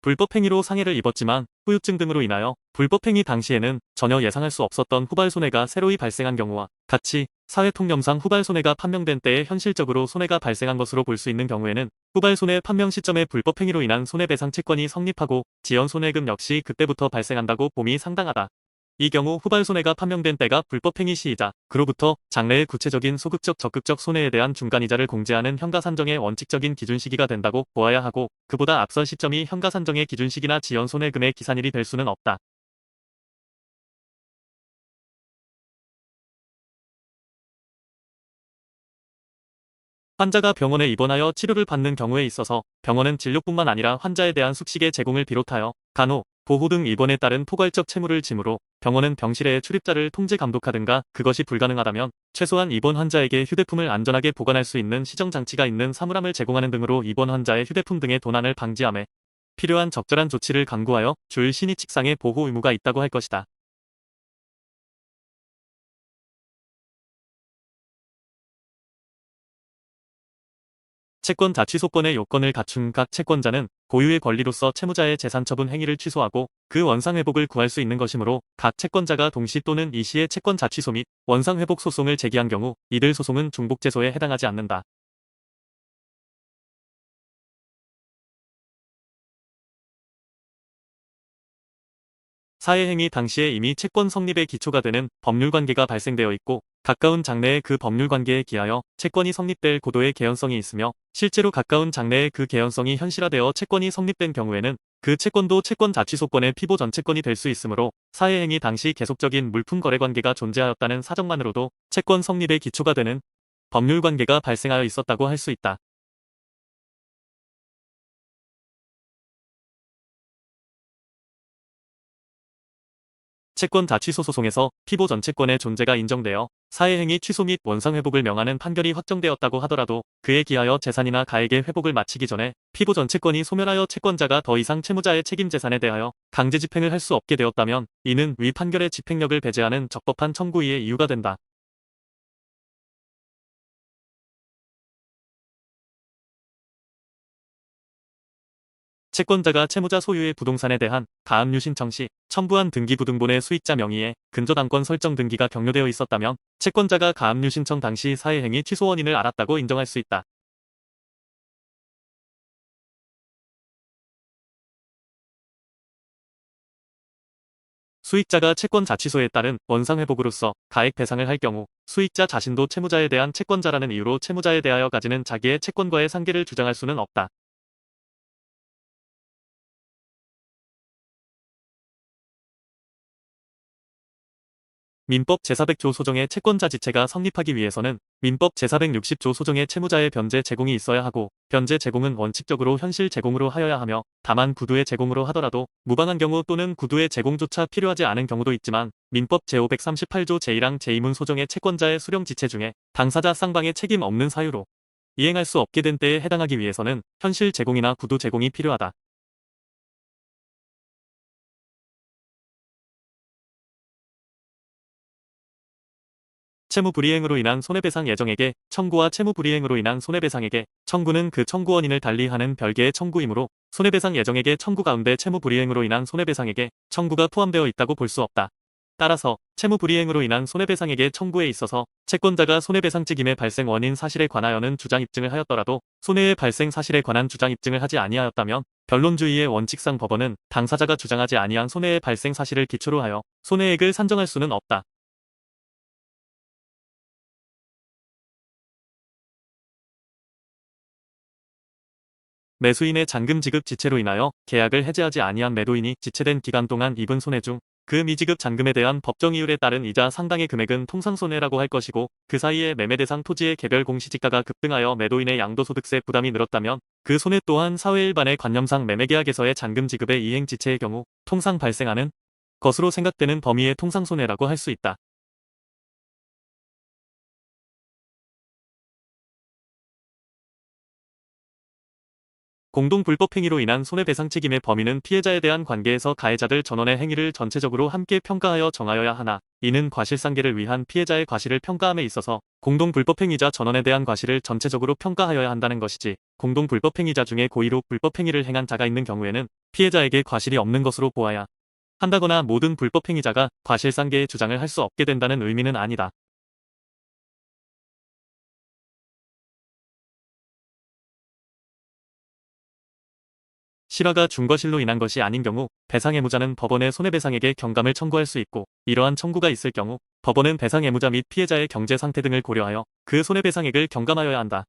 S1: 불법행위로 상해를 입었지만 후유증 등으로 인하여 불법행위 당시에는 전혀 예상할 수 없었던 후발 손해가 새로이 발생한 경우와 같이 사회통념상 후발 손해가 판명된 때에 현실적으로 손해가 발생한 것으로 볼 수 있는 경우에는 후발 손해 판명 시점에 불법행위로 인한 손해배상 채권이 성립하고 지연 손해금 역시 그때부터 발생한다고 봄이 상당하다. 이 경우 후발 손해가 판명된 때가 불법행위 시이자 그로부터 장래의 구체적인 소극적 적극적 손해에 대한 중간이자를 공제하는 현가산정의 원칙적인 기준 시기가 된다고 보아야 하고 그보다 앞선 시점이 현가산정의 기준 시기나 지연 손해금의 기산일이 될 수는 없다. 환자가 병원에 입원하여 치료를 받는 경우에 있어서 병원은 진료뿐만 아니라 환자에 대한 숙식의 제공을 비롯하여 간호, 보호 등 입원에 따른 포괄적 채무를 지므로 병원은 병실의 출입자를 통제 감독하든가 그것이 불가능하다면 최소한 입원 환자에게 휴대품을 안전하게 보관할 수 있는 시정장치가 있는 사물함을 제공하는 등으로 입원 환자의 휴대폰 등의 도난을 방지함에 필요한 적절한 조치를 강구하여 줄 신의 측상의 보호 의무가 있다고 할 것이다. 채권 자취소권의 요건을 갖춘 각 채권자는 고유의 권리로서 채무자의 재산 처분 행위를 취소하고 그 원상 회복을 구할 수 있는 것이므로 각 채권자가 동시 또는 이시에 채권 자취소 및 원상 회복 소송을 제기한 경우 이들 소송은 중복제소에 해당하지 않는다. 사회행위 당시에 이미 채권 성립의 기초가 되는 법률관계가 발생되어 있고 가까운 장래에 그 법률관계에 기하여 채권이 성립될 고도의 개연성이 있으며 실제로 가까운 장래에 그 개연성이 현실화되어 채권이 성립된 경우에는 그 채권도 채권 자취소권의 피보 전 채권이 될 수 있으므로 사회행위 당시 계속적인 물품 거래 관계가 존재하였다는 사정만으로도 채권 성립의 기초가 되는 법률관계가 발생하여 있었다고 할 수 있다. 채권 자취소 소송에서 피보 전 채권의 존재가 인정되어 사회행위 취소 및 원상회복을 명하는 판결이 확정되었다고 하더라도 그에 기하여 재산이나 가액의 회복을 마치기 전에 피보 전 채권이 소멸하여 채권자가 더 이상 채무자의 책임 재산에 대하여 강제 집행을 할 수 없게 되었다면 이는 위 판결의 집행력을 배제하는 적법한 청구이의 이유가 된다. 채권자가 채무자 소유의 부동산에 대한 가압류 신청 시 첨부한 등기부등본의 수익자 명의의 근저당권 설정 등기가 경료되어 있었다면 채권자가 가압류 신청 당시 사회행위 취소 원인을 알았다고 인정할 수 있다. 수익자가 채권 자취소에 따른 원상회복으로서 가액 배상을 할 경우 수익자 자신도 채무자에 대한 채권자라는 이유로 채무자에 대하여 가지는 자기의 채권과의 상계를 주장할 수는 없다. 민법 제400조 소정의 채권자 지체가 성립하기 위해서는 민법 제460조 소정의 채무자의 변제 제공이 있어야 하고 변제 제공은 원칙적으로 현실 제공으로 하여야 하며 다만 구두의 제공으로 하더라도 무방한 경우 또는 구두의 제공조차 필요하지 않은 경우도 있지만 민법 제538조 제1항 제2문 소정의 채권자의 수령 지체 중에 당사자 쌍방의 책임 없는 사유로 이행할 수 없게 된 때에 해당하기 위해서는 현실 제공이나 구두 제공이 필요하다. 채무불이행으로 인한 손해배상 예정에게 청구와 채무불이행으로 인한 손해배상에게 청구는 그 청구 원인을 달리하는 별개의 청구이므로 손해배상 예정에게 청구 가운데 채무불이행으로 인한 손해배상에게 청구가 포함되어 있다고 볼 수 없다. 따라서 채무불이행으로 인한 손해배상에게 청구에 있어서 채권자가 손해배상 책임의 발생 원인 사실에 관하여는 주장 입증을 하였더라도 손해의 발생 사실에 관한 주장 입증을 하지 아니하였다면 변론주의의 원칙상 법원은 당사자가 주장하지 아니한 손해의 발생 사실을 기초로 하여 손해액을 산정할 수는 없다. 매수인의 잔금 지급 지체로 인하여 계약을 해지하지 아니한 매도인이 지체된 기간 동안 입은 손해 중 그 미지급 잔금에 대한 법정 이율에 따른 이자 상당의 금액은 통상손해라고 할 것이고 그 사이에 매매 대상 토지의 개별 공시지가가 급등하여 매도인의 양도소득세 부담이 늘었다면 그 손해 또한 사회 일반의 관념상 매매계약에서의 잔금 지급의 이행 지체의 경우 통상 발생하는 것으로 생각되는 범위의 통상손해라고 할 수 있다. 공동불법행위로 인한 손해배상 책임의 범위는 피해자에 대한 관계에서 가해자들 전원의 행위를 전체적으로 함께 평가하여 정하여야 하나 이는 과실상계를 위한 피해자의 과실을 평가함에 있어서 공동불법행위자 전원에 대한 과실을 전체적으로 평가하여야 한다는 것이지 공동불법행위자 중에 고의로 불법행위를 행한 자가 있는 경우에는 피해자에게 과실이 없는 것으로 보아야 한다거나 모든 불법행위자가 과실상계의 주장을 할 수 없게 된다는 의미는 아니다. 실화가 중과실로 인한 것이 아닌 경우 배상의무자는 법원에 손해배상액의 경감을 청구할 수 있고 이러한 청구가 있을 경우 법원은 배상의무자 및 피해자의 경제 상태 등을 고려하여 그 손해배상액을 경감하여야 한다.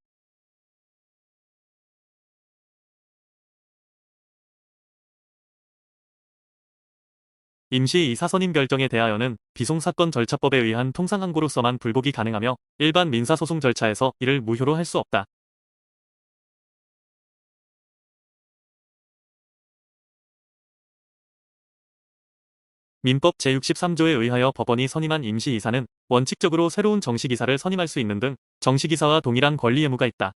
S1: 임시이사 선임 결정에 대하여는 비송사건 절차법에 의한 통상항고로서만 불복이 가능하며 일반 민사소송 절차에서 이를 무효로 할 수 없다. 민법 제63조에 의하여 법원이 선임한 임시이사는 원칙적으로 새로운 정식이사를 선임할 수 있는 등 정식이사와 동일한 권리 의무가 있다.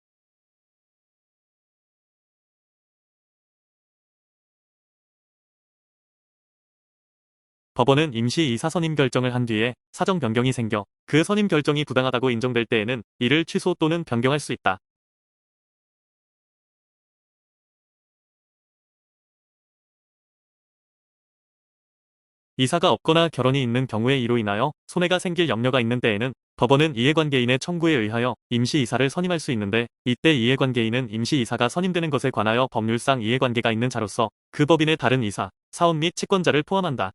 S1: 법원은 임시이사 선임 결정을 한 뒤에 사정 변경이 생겨 그 선임 결정이 부당하다고 인정될 때에는 이를 취소 또는 변경할 수 있다. 이사가 없거나 결혼이 있는 경우에 이로 인하여 손해가 생길 염려가 있는 때에는 법원은 이해관계인의 청구에 의하여 임시이사를 선임할 수 있는데 이때 이해관계인은 임시이사가 선임되는 것에 관하여 법률상 이해관계가 있는 자로서 그 법인의 다른 이사, 사원 및 채권자를 포함한다.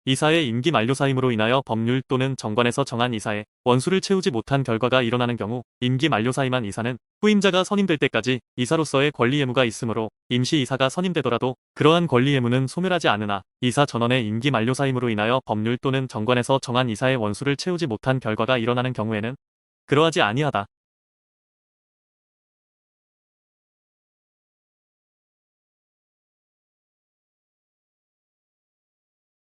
S1: 이사의 임기 만료 사임으로 인하여 법률 또는 정관에서 정한 이사의 원수를 채우지 못한 결과가 일어나는 경우 임기 만료 사임한 이사는 후임자가 선임될 때까지 이사로서의 권리 의무가 있으므로 임시이사가 선임되더라도 그러한 권리 의무는 소멸하지 않으나 이사 전원의 임기 만료 사임으로 인하여 법률 또는 정관에서 정한 이사의 원수를 채우지 못한 결과가 일어나는 경우에는 그러하지 아니하다.